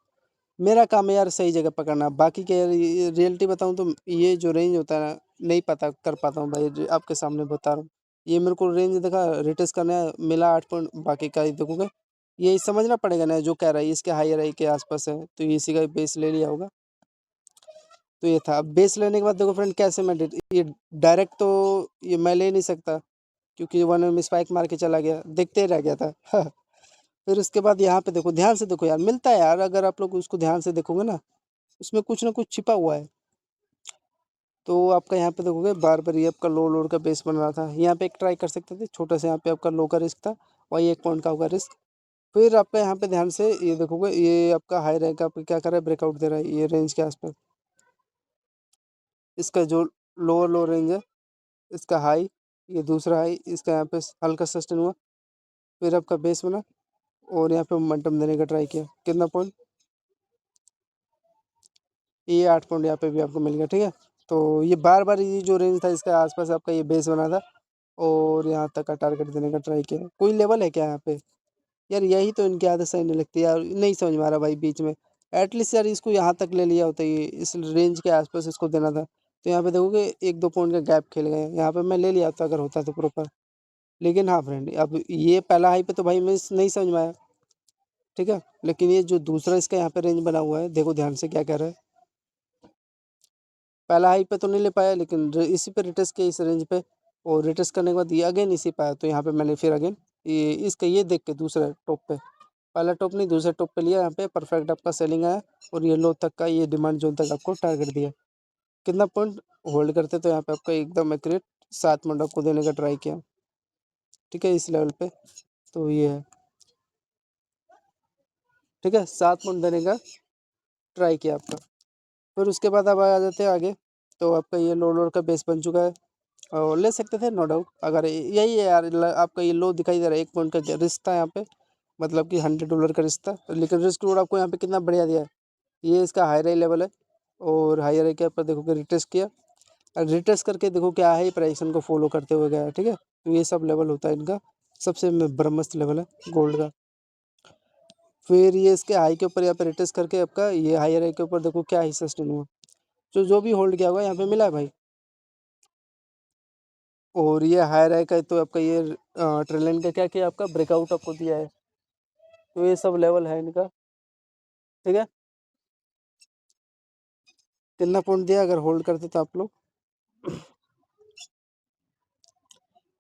मेरा काम है यार सही जगह पकड़ना, बाकी के रियलिटी बताऊँ तो ये जो रेंज होता है ना, नहीं पता कर पाता हूँ भाई, आपके सामने बता रहा हूँ। ये मेरे को रेंज देखा रिटेस्ट करना है, मिला 8 पॉइंट, बाकी का ही देखोगे। ये समझना पड़ेगा ना, जो कह रहा है इसके हाई राई के आसपास है, तो ये इसी का बेस ले लिया होगा। तो ये था, अब बेस लेने के बाद देखो फ्रेंड कैसे मैं ये डायरेक्ट तो ये मैं ले नहीं सकता, क्योंकि वन में स्पाइक मार के चला गया, देखते ही रह गया था। फिर उसके बाद यहाँ पे देखो, ध्यान से देखो यार, मिलता है यार, अगर आप लोग उसको ध्यान से देखोगे ना, उसमें कुछ ना कुछ छिपा हुआ है। तो आपका यहाँ पे देखोगे बार बार ये आपका लो लोड का बेस बन रहा था, यहाँ पे एक ट्राई कर सकते थे छोटा सा, यहाँ पे आपका लो का रिस्क था, वही 1 पॉइंट का होगा रिस्क। फिर आपका यहाँ पे ध्यान से ये देखोगे, ये आपका हाई रैंक आपका क्या कर रहा है, ब्रेकआउट दे रहा है ये रेंज के आसपास। इसका जो लोअर लो रेंज है, इसका हाई, ये दूसरा हाई, इसका यहाँ पे हल्का सस्टेन हुआ, फिर आपका बेस बना, और यहाँ पे मोमेंटम देने का ट्राई किया, कितना पॉइंट, ये 8 पॉइंट यहाँ पे भी आपको मिल गया। ठीक है, तो ये बार बार ये जो रेंज था इसके आसपास आपका ये बेस बना था, और यहाँ तक का टारगेट देने का ट्राई किया। कोई लेवल है क्या यहाँ पे? यार यही तो इनकी आदत सही नहीं लगती यार, नहीं समझ में आ रहा भाई बीच में। एटलीस्ट यार इसको यहाँ तक ले लिया होता, ये इस रेंज के आसपास इसको देना था। तो यहाँ पे देखोगे 1-2 पॉइंट का गैप खेल गए, यहाँ पे मैं ले लिया होता अगर होता तो प्रॉपर। लेकिन हाँ फ्रेंड, अब ये पहला हाई पे तो भाई मैं नहीं समझ में आया, ठीक है। लेकिन ये जो दूसरा इसका यहाँ पे रेंज बना हुआ है, देखो ध्यान से क्या कह रहा है। पहला हाई पे तो नहीं ले पाया, लेकिन इसी पे रिटेस्ट किया इस रेंज पे, और रिटेस्ट करने के बाद ये अगेन इसी पाया, तो यहाँ पे मैंने फिर अगेन ये इसका ये देख के दूसरा टॉप पे, पहला टॉप नहीं दूसरे टॉप पे लिया, यहाँ पे परफेक्ट आपका सेलिंग आया, और ये लो तक का ये डिमांड जोन तक आपको टारगेट दिया। कितना पॉइंट होल्ड करते तो यहाँ पे आपका एकदम एक्यूरेट 7 पॉइंट आपको देने का ट्राई किया, ठीक है, इस लेवल पे। तो ये है, ठीक है, 7 पॉइंट देने का ट्राई किया आपका। फिर उसके बाद अब आ जाते हैं आगे। तो आपका ये लो लोड का बेस बन चुका है, और ले सकते थे नो डाउट। अगर यही है यार, आपका ये लो दिखाई दे रहा है, 1 पॉइंट का रिस्क था यहाँ पे, मतलब कि $100 का रिस्क था, लेकिन रिस्क रोड आपको यहाँ पे कितना बढ़िया दिया है। ये इसका हाई राई लेवल है, और हाई राई के ऊपर देखो कि रिटेस्ट किया, और रिटेस्ट करके देखो क्या है, प्राइसन को फॉलो करते हुए गया है, ठीक है। तो ये सब लेवल होता है इनका, सबसे ब्रह्मस्त लेवल है गोल्ड का। फिर ये इसके हाई के ऊपर यहाँ पे रिटेस्ट करके आपका ये हाई राई के ऊपर देखो क्या ही सस्टेन हुआ, जो भी होल्ड किया होगा यहाँ पे मिला है भाई। और ये हाई राई का तो आपका ये ट्रेल का क्या किया, आपका ब्रेकआउट आपको दिया है। तो ये सब लेवल है इनका, ठीक है। कितना पॉइंट दिया अगर होल्ड करते तो आप लोग,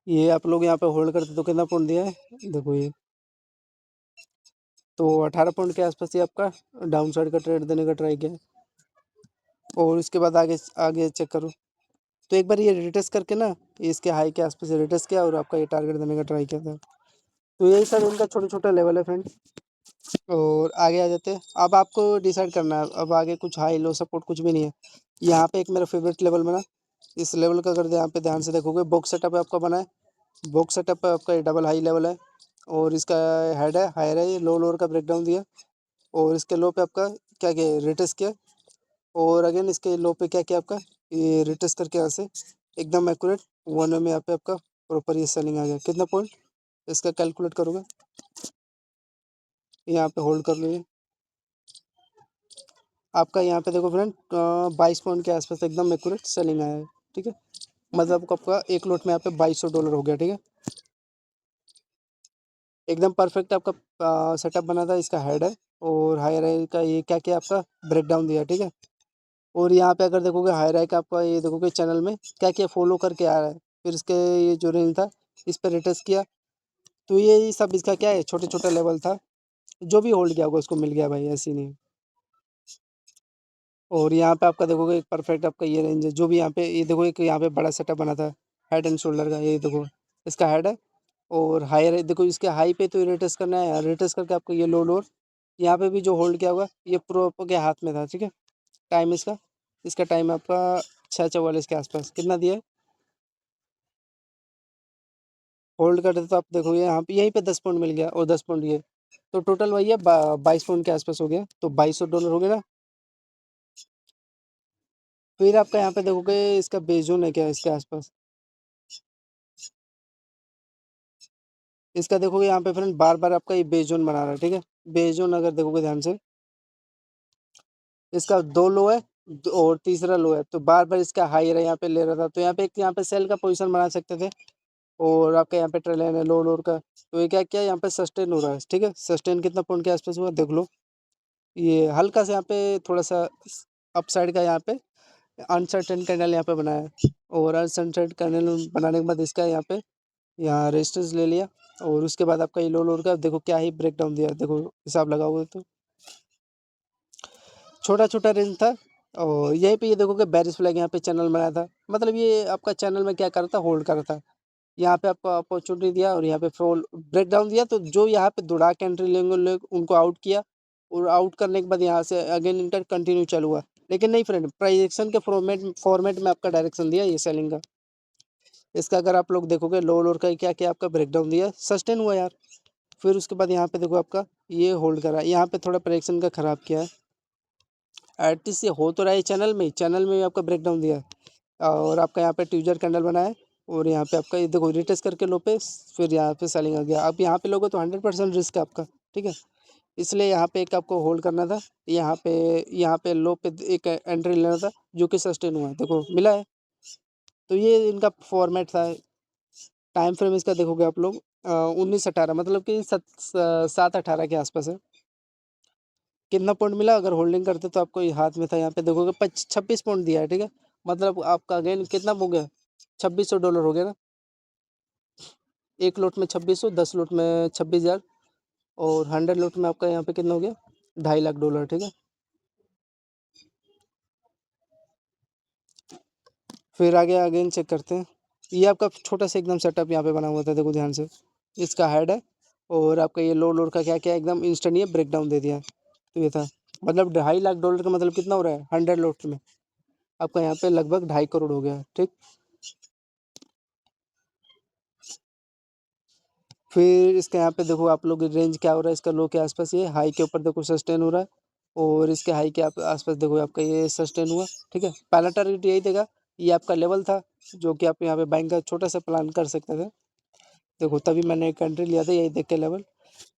ये आप लोग यहाँ पे होल्ड करते तो कितना पॉइंट दिया है, देखो ये तो 18 पॉइंट के आसपास ही आपका डाउन साइड का ट्रेड देने का ट्राई किया। और इसके बाद आगे आगे चेक करो, तो एक बार ये रिटेस्ट करके ना इसके हाई के आसपास रिटेस्ट किया, और आपका ये टारगेट देने का ट्राई किया था। तो यही सब इनका छोटा छोटा लेवल है फ्रेंड। और आगे आ जाते हैं, अब आपको डिसाइड करना है, अब आगे कुछ हाई लो सपोर्ट कुछ भी नहीं है। यहाँ पे एक मेरा फेवरेट लेवल बना, इस लेवल का अगर यहाँ पे ध्यान से देखोगे, बॉक्स सेटअप आपका बना है, बॉक्स सेटअप पे आपका ये डबल हाई लेवल है, और इसका हेड है हायर है, ये लो लोअर का ब्रेकडाउन दिया, और इसके लो पे आपका क्या किया रिटेस्ट किया, और अगेन इसके लो पे क्या किया आपका ये रिटेस्ट करके यहाँ से एकदम एक्यूरेट 1 में यहाँ पे आपका प्रॉपर ये सेलिंग आ गया। कितना पॉइंट इसका कैलकुलेट करोगे, यहाँ पे होल्ड कर लो, आपका यहाँ पे देखो फ्रेंड 22 पॉइंट के आसपास एकदम एक्यूरेट सेलिंग आया है, ठीक है। मतलब आपका एक लोट में यहाँ पे $2200 हो गया, ठीक है। एकदम परफेक्ट आपका सेटअप बना था, इसका हेड है, और हायर आई का ये क्या क्या आपका ब्रेक डाउन दिया, ठीक है। और यहाँ पे अगर देखोगे हायर आई का आपका ये देखोगे चैनल में क्या क्या फॉलो करके आ रहा है, फिर इसके ये जो रेंज था इस पर रिटेस्ट किया। तो ये सब इसका क्या है, छोटे छोटे लेवल था, जो भी होल्ड किया होगा उसको मिल गया भाई, ऐसी नहीं। और यहाँ पे आपका देखोगे एक परफेक्ट आपका ये रेंज है, जो भी यहाँ पे ये देखो एक यहाँ पे बड़ा सेटअप बना था हेड एंड शोल्डर का, ये देखो इसका हेड है, और हायर देखो इसके हाई पे तो रिटेस्ट करना है, रिटेस्ट करके आपको ये लो लोअर यहाँ पे भी जो होल्ड किया होगा ये प्रो के हाथ में था, ठीक है। टाइम इसका इसका टाइम आपका 6:44 के आसपास कितना दिया है, होल्ड करते तो आप देखोगे यहाँ पे यहीं पे 10 पॉइंट मिल गया, और 10 पॉइंट ये, तो टोटल वही है 22 पॉइंट के आसपास हो गया, तो $2200 हो गया ना। फिर आपका यहाँ पे देखोगे इसका बेस जोन है क्या इसके आसपास, इसका देखोगे यहाँ पे फ्रेंड बार बार आपका ये बेस जोन बना रहा है, ठीक है। बेस जोन अगर देखोगे ध्यान से, इसका 2 लो है, और तीसरा लो है, तो बार बार इसका हाई है यहाँ पे ले रहा था, तो यहाँ पे एक यहाँ पे सेल का पोजीशन बना सकते थे, और आपका यहाँ पे ट्रेल है लो लोड का, तो ये क्या किया यहाँ पे सस्टेन हो रहा है, ठीक है। सस्टेन कितना पॉइंट के आसपास हुआ देख लो, ये हल्का से यहाँ पे थोड़ा सा अपसाइड का यहाँ पे अनसर्टेन कैंडल यहाँ पे बनाया है, और अनसर्टेन कैंडल बनाने के बाद इसका यहाँ पे यहाँ रेजिस्टेंस ले लिया, और उसके बाद आपका ये लो लोड का देखो क्या ही ब्रेक डाउन दिया, देखो हिसाब लगाओगे तो छोटा छोटा रेंज था। और यहीं पे ये देखो कि बैरिस फ्लैग यहाँ पे चैनल बनाया था, मतलब ये आपका चैनल में क्या कर रहा था, होल्ड कर रहा था। यहाँ पे आपको अपॉर्चुनिटी दिया, और यहाँ पे फॉल ब्रेक डाउन दिया, तो जो यहाँ पे दौड़ा के एंट्री लेंगे लोग उनको आउट किया, और आउट करने के बाद यहाँ से अगेन इनका कंटिन्यू चालू हुआ। लेकिन नहीं फ्रेंड, प्राइजेक्शन के फॉर्मेट में आपका डायरेक्शन दिया ये सेलिंग का। इसका अगर आप लोग देखोगे लो लोअर का क्या क्या आपका ब्रेकडाउन दिया, सस्टेन हुआ यार। फिर उसके बाद यहाँ पे देखो आपका ये होल्ड करा, यहाँ पे थोड़ा प्राइजेक्शन का खराब किया है, एटलीस्ट ये हो तो रहा है चैनल में भी आपका ब्रेकडाउन दिया है, और आपका यहाँ पे ट्यूजर कैंडल बना है, और यहाँ पे आपका ये देखो रिटेस्ट करके लो पे फिर यहाँ पे सेलिंग आ गया। आप यहाँ पे लोगे तो 100% रिस्क है आपका, ठीक है। इसलिए यहाँ पे एक आपको होल्ड करना था, यहाँ पे लो पे एक एंट्री लेना था जो कि सस्टेन हुआ है, देखो मिला है। तो ये इनका फॉर्मेट था। टाइम फ्रेम इसका देखोगे आप लोग 19-18 मतलब कि 7-18 के आसपास है। कितना पॉइंट मिला अगर होल्डिंग करते तो आपको ये हाथ में था, यहाँ पे देखोगे 26 पॉइंट दिया है, ठीक है। मतलब आपका अगेन कितना हो गया, $2600 हो गया ना। एक लोट में 2600, 10 लोट में 26,000 और 100 लोट में आपका यहाँ पे कितना हो गया, $2.5 लाख, ठीक है। फिर आगे अगेन चेक करते हैं। ये आपका छोटा सा एकदम सेटअप यहाँ पे बना हुआ था, देखो ध्यान से। इसका हेड है और आपका ये लो लोड का क्या क्या एकदम इंस्टेंट ये ब्रेक डाउन दे दिया है। तो ये था मतलब $2.5 लाख का मतलब कितना हो रहा है 100 लोट में, आपका यहाँ पे लगभग 2.5 करोड़ हो गया है, ठीक। फिर इसके यहाँ पे देखो आप लोग रेंज क्या हो रहा है इसका, लो के आसपास ये हाई के ऊपर देखो सस्टेन हो रहा है और इसके हाई के आसपास देखो आपका ये सस्टेन हुआ, ठीक है। पहला टारगेट यही देगा, ये आपका लेवल था जो कि आप यहाँ पे बाइंग का छोटा सा प्लान कर सकते थे। देखो तभी मैंने एक कंट्री लिया था, यही देख के लेवल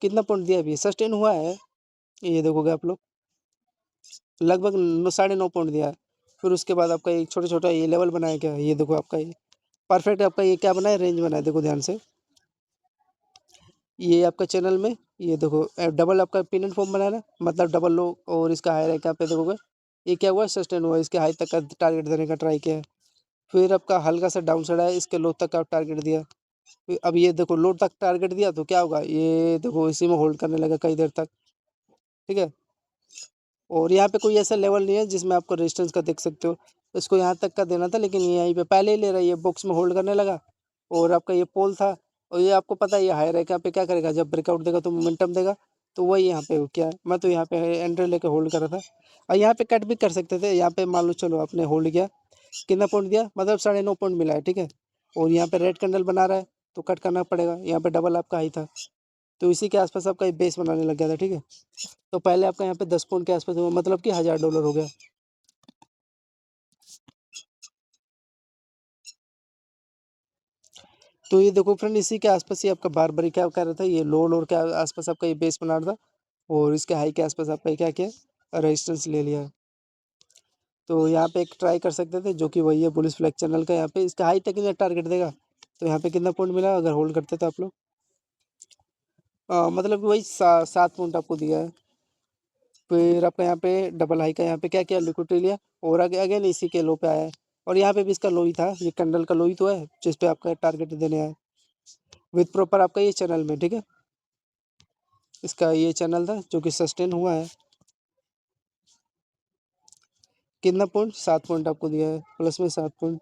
कितना पॉइंट दिया, अभी सस्टेन हुआ है। ये देखोगे आप लोग लगभग 9.5 पॉइंट दिया है। फिर उसके बाद आपका एक छोटा छोटा ये लेवल बनाया क्या, ये देखो आपका ये परफेक्ट आपका ये क्या बना है, रेंज बना है, देखो ध्यान से। ये आपका चैनल में ये देखो डबल आपका पिन एंड फॉर्म बना है ना, मतलब डबल लो और इसका हाई रैंक यहाँ पे देखोगे ये क्या हुआ, सस्टेन हुआ, इसके हाई तक का टारगेट देने का ट्राई किया है। फिर आपका हल्का सा डाउन साइड है, इसके लो तक का टारगेट दिया। फिर अब ये देखो लो तक टारगेट दिया तो क्या होगा, ये देखो इसी में होल्ड करने लगा कई देर तक, ठीक है। और यहाँ पे कोई ऐसा लेवल नहीं है जिसमें आपको रेजिस्टेंस का देख सकते हो, इसको यहाँ तक का देना था लेकिन ये यहीं पे पहले ही ले रहा है, ये बॉक्स में होल्ड करने लगा। और आपका ये पोल था और ये आपको पता है ये हाई रैंक यहाँ पे क्या करेगा, जब ब्रेकआउट देगा तो मोमेंटम देगा। तो वही यहाँ पे क्या है, मैं तो यहाँ पे एंट्री लेके होल्ड कर रहा था। और यहाँ पे कट भी कर सकते थे, यहाँ पे मान लो चलो आपने होल्ड किया, कितना पॉइंट दिया मतलब 9.5 पॉइंट मिला है, ठीक है। और यहाँ पे रेड कैंडल बना रहा है तो कट करना पड़ेगा, यहाँ पे डबल आपका हाई था तो इसी के आसपास आपका एक बेस बनाने लग गया था, ठीक है। तो पहले आपका यहाँ पे 10 पॉइंट के आसपास हुआ, मतलब कि $1,000 हो गया। तो ये देखो फ्रेंड इसी के आसपास ही आपका बार बार क्या कर रहा था, ये लो लोड के आसपास आपका ये बेस बना रहा था और इसके हाई के आसपास आपका ये क्या किया, रेजिस्टेंस ले लिया। तो यहाँ पे एक ट्राई कर सकते थे जो कि वही है बुलिश फ्लैग चैनल का, यहाँ पे इसका हाई तक ही टारगेट देगा। तो यहाँ पे कितना पॉइंट मिला अगर होल्ड करते तो आप लोग, मतलब कि वही 7 पॉइंट आपको दिया है। फिर आपका यहाँ पे डबल हाई का यहाँ पे क्या किया, लिक्विडिटी लिया और आगे अगेन इसी के लो पे आया है। और यहाँ पे भी इसका लो ही था, ये कैंडल का लो ही तो है जिस पे आपका टारगेट देने आया है विथ प्रॉपर आपका ये चैनल में, ठीक है। इसका ये चैनल था जो कि सस्टेन हुआ है, कितना पॉइंट 7 पॉइंट आपको दिया है, प्लस में 7 पॉइंट।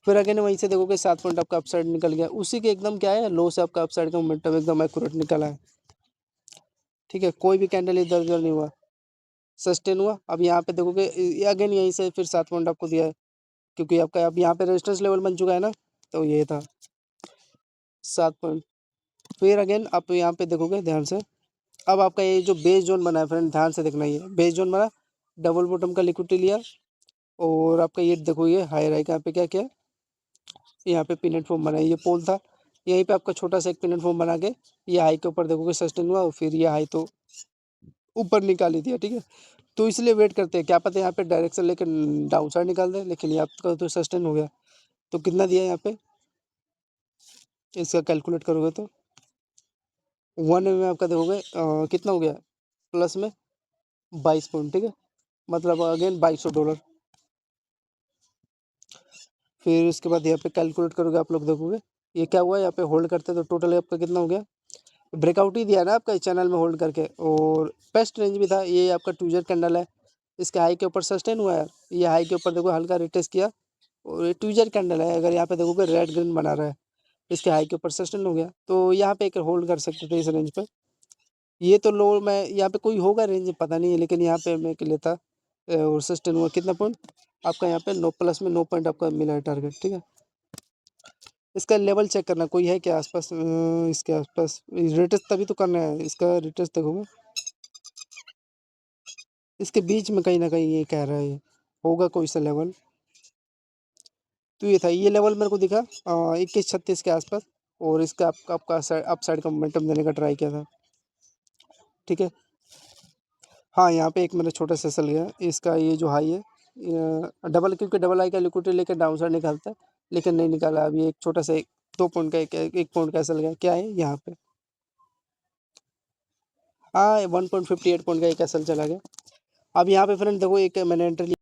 फिर अगेन वहीं से देखोगे 7 पॉइंट आपका अपसाइड निकल गया, उसी के एकदम क्या है लो से आपका अपसाइड का मोमेंटम एकदम एक्यूरेट निकला है, ठीक है। कोई भी कैंडल इधर उधर नहीं हुआ, सस्टेन हुआ। अब यहाँ पे देखोगे अगेन यहीं से फिर 7 पॉइंट आपको दिया है क्योंकि आपका अब यहाँ पे रेजिस्टेंस लेवल बन चुका है ना, तो ये था 7 पॉइंट। फिर अगेन आप यहाँ पे देखोगे ध्यान से, अब आपका ये जो बेस जोन बना है फ्रेंड ध्यान से देखना, ये बेस जोन बना, डबल बॉटम का लिक्विडिटी लिया और आपका ये देखो ये हाई राइट यहाँ पे क्या किया, यहाँ पे पिनेट फॉर्म बना है, ये पोल था यहीं पे आपका छोटा सा एक पिनेट फॉर्म बना के ये हाई के ऊपर देखोगे सस्टेन हुआ और फिर ये हाई तो ऊपर निकाल ही दिया, ठीक है। तो इसलिए वेट करते हैं, क्या पता यहाँ पे डायरेक्शन लेकर डाउन साइड निकाल दे, लेकिन ये आपका तो सस्टेन हो गया। तो कितना दिया यहाँ पे, इसका कैलकुलेट करोगे तो 1 में आपका देखोगे कितना हो गया, प्लस में 22 पॉइंट, ठीक है। मतलब अगेन $2,200। फिर उसके बाद यहाँ पे कैलकुलेट करोगे आप लोग देखोगे ये क्या हुआ, यहाँ पे होल्ड करते तो टोटल आपका कितना हो गया, ब्रेकआउट ही दिया ना आपका इस चैनल में होल्ड करके। और बेस्ट रेंज भी था, ये आपका ट्यूजर कैंडल है, इसके हाई के ऊपर सस्टेन हुआ है, ये हाई के ऊपर देखो हल्का रिटेस्ट किया और ये ट्यूजर कैंडल है, अगर यहाँ पे देखोगे रेड ग्रीन बना रहा है, इसके हाई के ऊपर सस्टेन हो गया तो यहाँ पे एक होल्ड कर सकते थे इस रेंज पे। ये तो लो मैं यहाँ पे कोई होगा रेंज पता नहीं है, लेकिन यहाँ पे मैं लेता और सस्टेन हुआ कितना पॉइंट आपका यहाँ पे 9 प्लस में 9 पॉइंट आपका मिला है टारगेट, ठीक है। इसका लेवल चेक करना कोई है क्या आसपास, इसके आसपास रिटेस्ट तभी तो करना है, इसका रिटेस्ट देखोगे इसके बीच में कहीं ना कहीं ये कह रहा है होगा कोई सा लेवल, तो ये था, ये लेवल मेरे को दिखा 21-36 के आसपास, और इसका आपका अप साइड का मोमेंटम देने का ट्राई किया था। ठीक है, हाँ यहाँ पे एक मेरा छोटा सा सल गया, इसका ये जो हाई है डबल, क्योंकि डबल हाई का लिक्विडिटी लेकर डाउन साइड निकालता है, लेकिन नहीं निकाला। अभी एक छोटा सा 2 पॉइंट का एक पॉइंट का सल गया, क्या है यहाँ पे, हाँ 1.58 पॉइंट का एक एसल चला गया। अब यहाँ पे फ्रेंड देखो, एक मैंने एंट्री ली,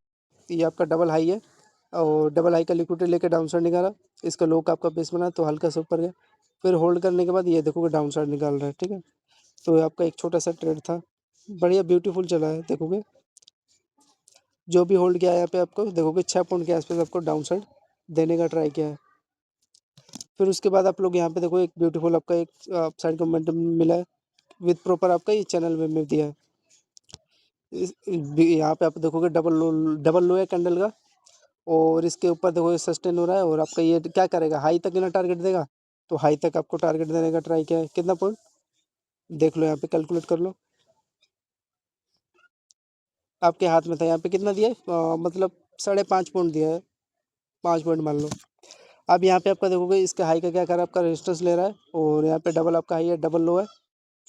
ये आपका डबल हाई है, और डबल हाई का लिक्विडिटी लेकर डाउन साइड निकाला, इसका लो का आपका बेस बना तो हल्का सा ऊपर गया, फिर होल्ड करने के बाद ये देखोगे डाउन साइड निकाल रहा है। ठीक है, तो ये आपका एक छोटा सा ट्रेड था, बढ़िया ब्यूटीफुल चला है। देखोगे जो भी होल्ड किया है यहाँ पे आपको देखोगे 6 पॉइंट के आसपास आपको डाउन साइड देने का ट्राई किया है। फिर उसके बाद आप लोग यहाँ पे देखो, एक ब्यूटीफुल आपका एक साइड का मोमेंटम मिला है, विद प्रॉपर आपका ये चैनल में मिल दिया है। यहाँ पे आप देखोगे डबल लो है कैंडल का, और इसके ऊपर देखो ये सस्टेन हो रहा है, और आपका ये क्या करेगा, हाई तक ना टारगेट देगा, तो हाई तक आपको टारगेट देने का ट्राई किया है। कितना पॉइंट देख लो, यहाँ पे कैलकुलेट कर लो, आपके हाथ में था, यहाँ पे कितना दिया है मतलब 5.5 पॉइंट दिया है, 5 पॉइंट मान लो। अब यहाँ पे आपका देखोगे इसके हाई का क्या कर रहा है, आपका रेजिस्टेंस ले रहा है, और यहाँ पे डबल आपका हाई है, डबल लो है,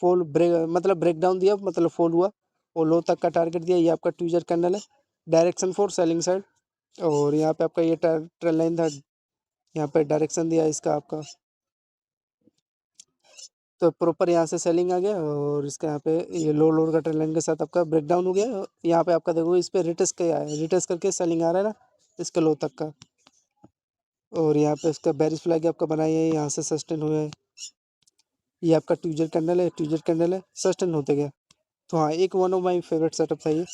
फॉल ब्रेक मतलब ब्रेक डाउन दिया, मतलब फॉल हुआ, और लो तक का टारगेट दिया। ये आपका ट्यूजर कैंडल है, डायरेक्शन फॉर सेलिंग साइड, और यहाँ पे आपका ये ट्रेंड लाइन था, यहाँ पे डायरेक्शन दिया इसका आपका, तो प्रॉपर यहाँ से सेलिंग आ गया, और इसका यहाँ पे ये लोअर का ट्रेंड लाइन के साथ आपका ब्रेक डाउन हो गया। यहाँ पे आपका देखो इस पे रिटेस्ट किया है, रिटेस्ट करके सेलिंग आ रहा है ना इसके लो तक का, और यहाँ पे इसका बेरिश फ्लैग आपका बनाया है, यहाँ से सस्टेन हुआ है। ये आपका ट्यूजर कैंडल है, ट्यूजर कैंडल है, सस्टेन होते गया। तो हाँ, एक one of my favourite setup था ये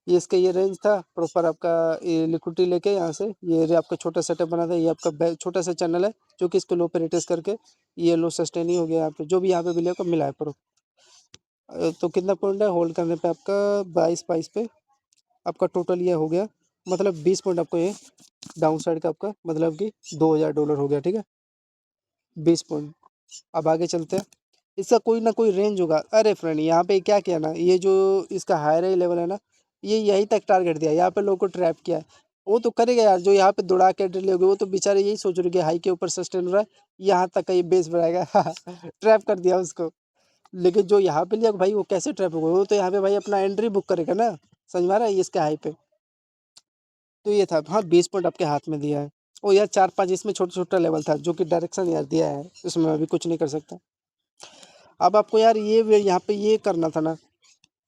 इसका ये रेंज था प्रॉपर आपका, ये लिक्विडिटी लेके यहाँ से ये आपका छोटा सेटअप बना था, ये आपका छोटा सा चैनल है, जो कि इसको लो पे रिटेस्ट करके ये लो सस्टेन ही हो गया। यहाँ पे जो भी यहाँ पे मिले को मिला है प्रो। तो कितना पॉइंट है होल्ड करने पे आपका, 22 पे आपका टोटल ये हो गया, मतलब 20 पॉइंट आपको ये डाउन साइड का आपका मतलब कि $2000 हो गया। ठीक है, 20 पॉइंट। अब आगे चलते हैं, इसका कोई ना कोई रेंज होगा। अरे फ्रेंड यहाँ पे क्या किया ना, ये जो इसका हायर लेवल है ना, ये यहीं तक टारगेट दिया, यहाँ पे लोगों को ट्रैप किया है। वो तो करेगा यार, जो यहाँ पे दौड़ा के एंट्री लोगे, वो तो बेचारे यही सोच रहे कि हाई के ऊपर सस्टेन हो रहा है, यहाँ तक का ये बेस बढ़ाएगा ट्रैप कर दिया उसको। लेकिन जो यहाँ पे लिया भाई, वो कैसे ट्रैप होगा, वो तो यहाँ पे भाई अपना एंट्री बुक करेगा ना, समझ में आ रहा है, इसके हाई पे। तो ये था, हाँ 20 पॉइंट आपके हाथ में दिया है। ओ यार 4-5 इसमें छोटा छोटा लेवल था, जो कि डायरेक्शन यार दिया है, उसमें अभी कुछ नहीं कर सकता। अब आपको यार ये यहाँ पे ये करना था ना,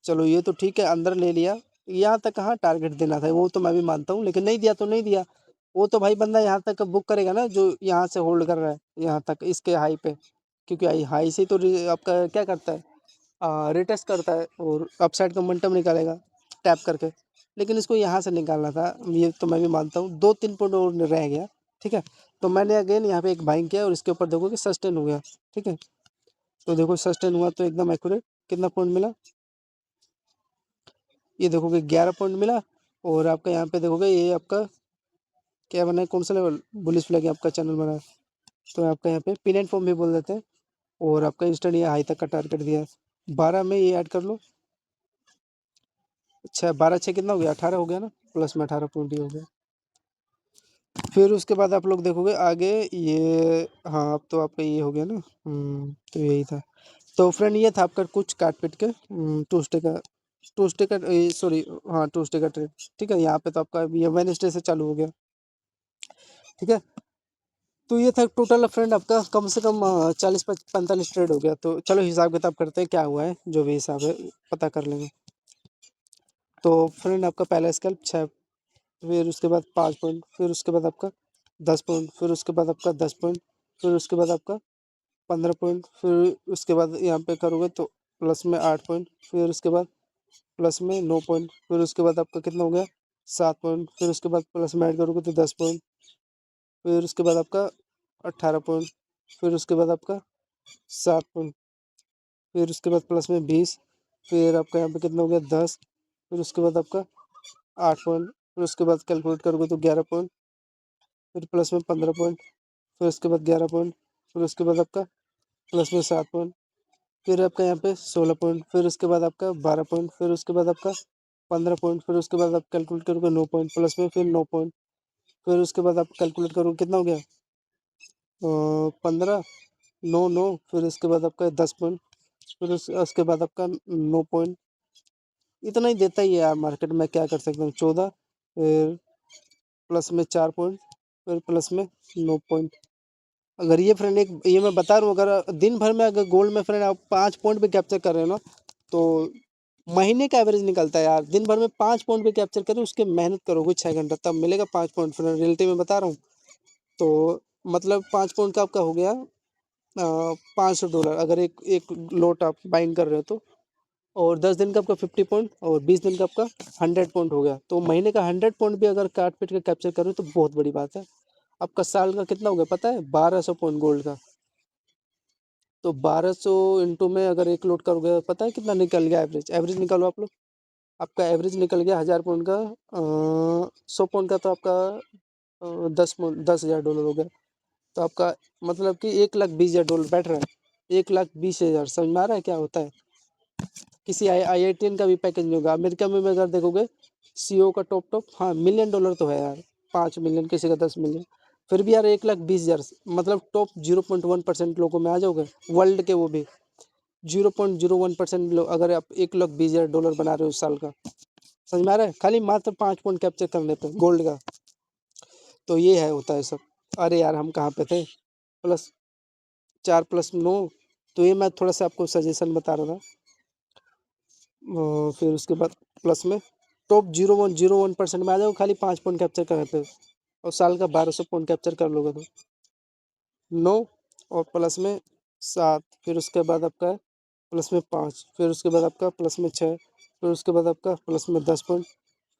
चलो ये तो ठीक है, अंदर ले लिया, यहाँ तक कहाँ टारगेट देना था, वो तो मैं भी मानता हूँ, लेकिन नहीं दिया तो नहीं दिया। वो तो भाई बंदा यहाँ तक बुक करेगा ना, जो यहाँ से होल्ड कर रहा है यहाँ तक इसके हाई पे, क्योंकि हाई से तो आपका क्या करता है, रिटेस्ट करता है, और अपसाइड का मोमेंटम निकालेगा टैप करके। लेकिन इसको यहाँ से निकालना था, ये तो मैं भी मानता हूँ, 2-3 पॉइंट और रह गया। ठीक है, तो मैंने अगेन यहाँ पे एक बाइंग किया, और इसके ऊपर देखो कि सस्टेन हो गया। ठीक है, तो देखो सस्टेन हुआ तो एकदम एक्यूरेट, कितना पॉइंट मिला, ये देखोगे 11 पॉइंट मिला। और आपका यहाँ पे देखोगे ये आपका क्या बना है, कौन सा लेवल, बुलिश फ्लैग आपका चैनल बना है, तो आपका यहाँ पे पिन एंड फॉर्म भी बोल देते हैं। और आपका इंस्टेंट ये हाई तक का टारगेट दिया है, 12 में ये ऐड कर लो, अच्छा 12-6 कितना हो गया, 18 हो गया ना, प्लस में 18 पॉइंट ही हो गया। फिर उसके बाद आप लोग देखोगे आगे ये, हाँ अब तो आपका ये हो गया ना, तो यही था। तो फ्रेंड ये था आपका कुछ काट पीट के ट्यूसडे का, ट्यूसडे का सॉरी, हाँ ट्यूसडे का ट्रेड। ठीक है, यहाँ पे तो आपका ये वेडनेसडे से चालू हो गया। ठीक है, तो ये था टोटल फ्रेंड आपका कम से कम 40-45 ट्रेड हो गया। तो चलो हिसाब किताब करते हैं क्या हुआ है, जो भी हिसाब है पता कर लेंगे। तो फ्रेंड आपका पहला स्कैल्प 6, फिर उसके बाद 5 पॉइंट, फिर उसके बाद आपका 10 पॉइंट, फिर उसके बाद आपका 10 पॉइंट, फिर उसके बाद आपका 15 पॉइंट, फिर उसके बाद यहाँ पे करोगे तो प्लस में 8 पॉइंट, फिर उसके बाद प्लस में 9 पॉइंट, फिर उसके बाद आपका कितना हो गया 7 पॉइंट, फिर उसके बाद प्लस में ऐड करोगे तो 10 पॉइंट, फिर उसके बाद आपका 18 पॉइंट, फिर उसके बाद आपका 7 पॉइंट, फिर उसके बाद प्लस में 20, फिर आपका यहाँ पे कितना हो गया 10, फिर उसके बाद आपका 8 पॉइंट, फिर उसके बाद कैलकुलेट करोगे तो 11 पॉइंट, फिर प्लस में 15 पॉइंट, फिर उसके बाद 11 पॉइंट, फिर उसके बाद आपका प्लस में 7 पॉइंट, फिर आपका यहाँ पे 16 पॉइंट, फिर उसके बाद आपका 12 पॉइंट, फिर उसके बाद आपका 15 पॉइंट, फिर उसके बाद आप कैलकुलेट करोगे 9 पॉइंट, प्लस में फिर 9 पॉइंट, फिर उसके बाद आप कैलकुलेट करो कितना हो गया, 15, 9, फिर उसके बाद आपका 10 पॉइंट, फिर उसके बाद आपका 9 पॉइंट। इतना ही देता ही है यार मार्केट में, क्या कर सकते हैं। 14, फिर प्लस में 4 पॉइंट, फिर प्लस में 9 पॉइंट। अगर ये फ्रेंड एक ये मैं बता रहा हूँ, अगर दिन भर में अगर गोल्ड में फ्रेंड आप 5 पॉइंट पे कैप्चर कर रहे हो ना, तो महीने का एवरेज निकलता है यार। दिन भर में 5 पॉइंट पे कैप्चर करो, उसके मेहनत करोगे 6 घंटा, तब मिलेगा 5 पॉइंट फ्रेंड, रियलिटी में बता रहा हूँ। तो मतलब 5 पॉइंट का आपका हो गया $500, अगर एक एक लोट आप बाइंग कर रहे हो तो। और 10 दिन का आपका 50 पॉइंट, और 20 दिन का आपका 100 पॉइंट हो गया। तो महीने का 100 पॉइंट भी अगर काट पीट के कैप्चर करो तो बहुत बड़ी बात है। आपका साल का कितना हो गया पता है, 1200 पॉइंट गोल्ड का। तो 1200 इंटू में अगर एक लोड करोगे, पता है कितना निकल गया एवरेज। एवरेज निकालो आप लोग। आपका एवरेज निकल गया 1000 पॉइंट का, 100 पॉइंट का तो आपका 10,000 हो गया। तो आपका मतलब कि 1,20,000 बैठ रहा है। 1,20,000 समझ में आ रहा है क्या होता है। किसी IITN का भी पैकेज नहीं होगा अमेरिका में अगर देखोगे। CO का टॉप हाँ $1,000,000 तो है यार, 5 मिलियन, किसी का 10 मिलियन। फिर भी यार 1,20,000 मतलब टॉप 0.1% लोगों में आ जाओगे वर्ल्ड के, वो भी 0.01% लोग। अगर आप $1,20,000 बना रहे हो साल का, समझ में आ रहा है, खाली मात्र 5 पॉइंट कैप्चर करने पे गोल्ड का। तो ये है, होता है सब। अरे यार हम कहाँ पे थे, +4 + 9। तो ये मैं थोड़ा सा आपको सजेशन बता रहा था। फिर उसके बाद प्लस में टॉप 0.01% में आ जाओ, खाली 5 पॉइंट कैप्चर करने पे, और साल का 1200 पॉइंट कैप्चर कर लोगे तो 9, और प्लस में 7, फिर उसके बाद आपका है प्लस में 5, फिर उसके बाद आपका प्लस में 6, फिर उसके बाद आपका प्लस में 10 पॉइंट,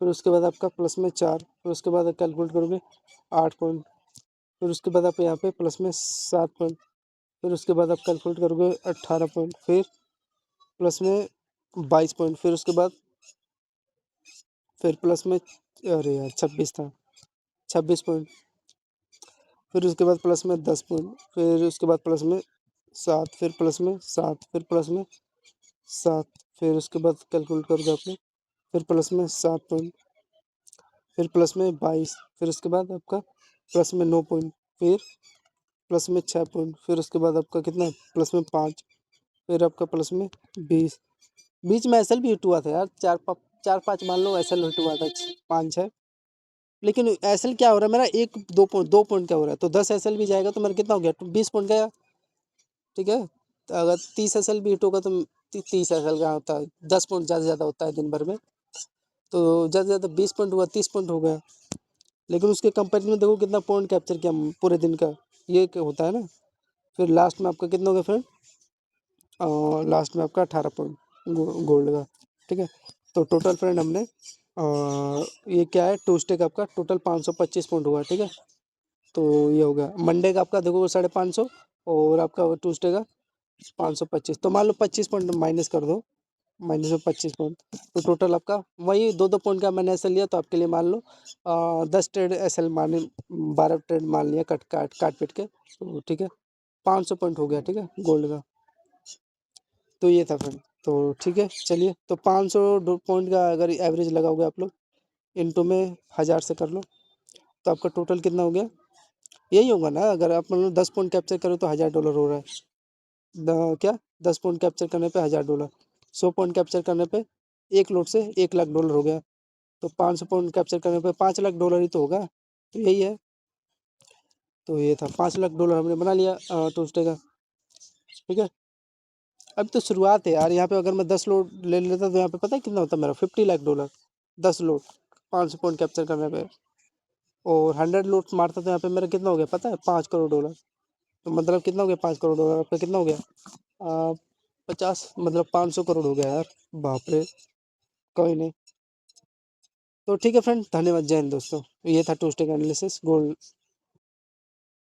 फिर उसके बाद आपका प्लस में 4, फिर उसके बाद कैलकुलेट करोगे 8 पॉइंट, फिर उसके बाद आप यहाँ पे प्लस में 7 पॉइंट, फिर उसके बाद आप कैलकुलेट करोगे 18 पॉइंट, फिर प्लस में 22 पॉइंट, फिर प्लस में, अरे यार 26 था, 26 पॉइंट, फिर उसके बाद प्लस में 10 पॉइंट, फिर उसके बाद प्लस में 7, फिर प्लस में 7, फिर प्लस में 7, फिर उसके बाद कैलकुलेट करोगे आपने, फिर प्लस में 7 पॉइंट, फिर प्लस में 22, फिर उसके बाद आपका प्लस में 9 पॉइंट, फिर प्लस में 6 पॉइंट, फिर उसके बाद आपका कितना प्लस में 5, फिर आपका प्लस में 20। बीच में एसएल भी हिट हुआ था यार, 4-5 मान लो एसएल हिट हुआ था, 5-6। लेकिन एसएल क्या हो रहा है मेरा, 1-2 पॉइंट का हो रहा है, तो 10 एसएल भी जाएगा तो मेरा कितना हो गया, 20 पॉइंट गया। ठीक है, तो अगर 30 एसएल भी हिट होगा तो 30 एसएल का होता है, 10 पॉइंट ज़्यादा ज़्यादा होता है दिन भर में। तो ज़्यादा से ज़्यादा 20 पॉइंट हुआ, 30 पॉइंट हो गया। लेकिन उसके कंपेरिजन में देखो कितना पॉइंट कैप्चर किया पूरे दिन का, ये क्या होता है ना। फिर लास्ट में आपका कितना हो गया फ्रेंड, लास्ट में आपका 18 पॉइंट गोल्ड का। ठीक है, तो टोटल फ्रेंड हमने ये क्या है, ट्यूसडे का आपका टोटल 525 पॉइंट हुआ। ठीक है, तो ये हो गया मंडे का आपका देखो 550, और आपका ट्यूसडे का 525। तो मान लो 25 पॉइंट माइनस कर दो, -25 पॉइंट, तो टोटल आपका वही 2-2 पॉइंट का मैंने ऐसे लिया। तो आपके लिए मान लो 10 ट्रेड ऐसे मान, 12 ट्रेड मान लिया, कट काट काट पीट के। तो ठीक है, 500 पॉइंट हो गया। ठीक है, गोल्ड का। तो ये था फ्रेंड। तो ठीक है चलिए, तो 500 पॉइंट का अगर एवरेज लगाओगे आप लोग, इनटू में 1000 से कर लो, तो आपका टोटल कितना हो गया, यही होगा ना। अगर आप मतलब 10 पॉइंट कैप्चर करो तो $1000 हो रहा है। क्या, 10 पॉइंट कैप्चर करने पे $1000, 100 पॉइंट कैप्चर करने पे एक लोड से $1,00,000 हो गया। तो 500 पॉइंट कैप्चर करने पे $5,00,000 ही तो होगा। तो यही है। तो ये था $5,00,000 हमने बना लिया ट्यूसडे का। ठीक है, अब तो शुरुआत है यार। यहाँ पे अगर मैं 10 लोड ले लेता तो यहाँ पे पता है कितना होता मेरा, $50,00,000, 10 लोड 500 पॉइंट कैप्चर करने पे। और 100 लोड मारता तो यहाँ पे मेरा कितना हो गया पता है, $5 करोड़। तो मतलब कितना हो गया, $5 करोड़, आपका कितना हो गया, 50, मतलब 500 करोड़ हो गया यार। बाप रे, कोई नहीं। तो ठीक है फ्रेंड, धन्यवाद, जय हिंद दोस्तों। ये था ट्यूसडे का एनालिसिस गोल्ड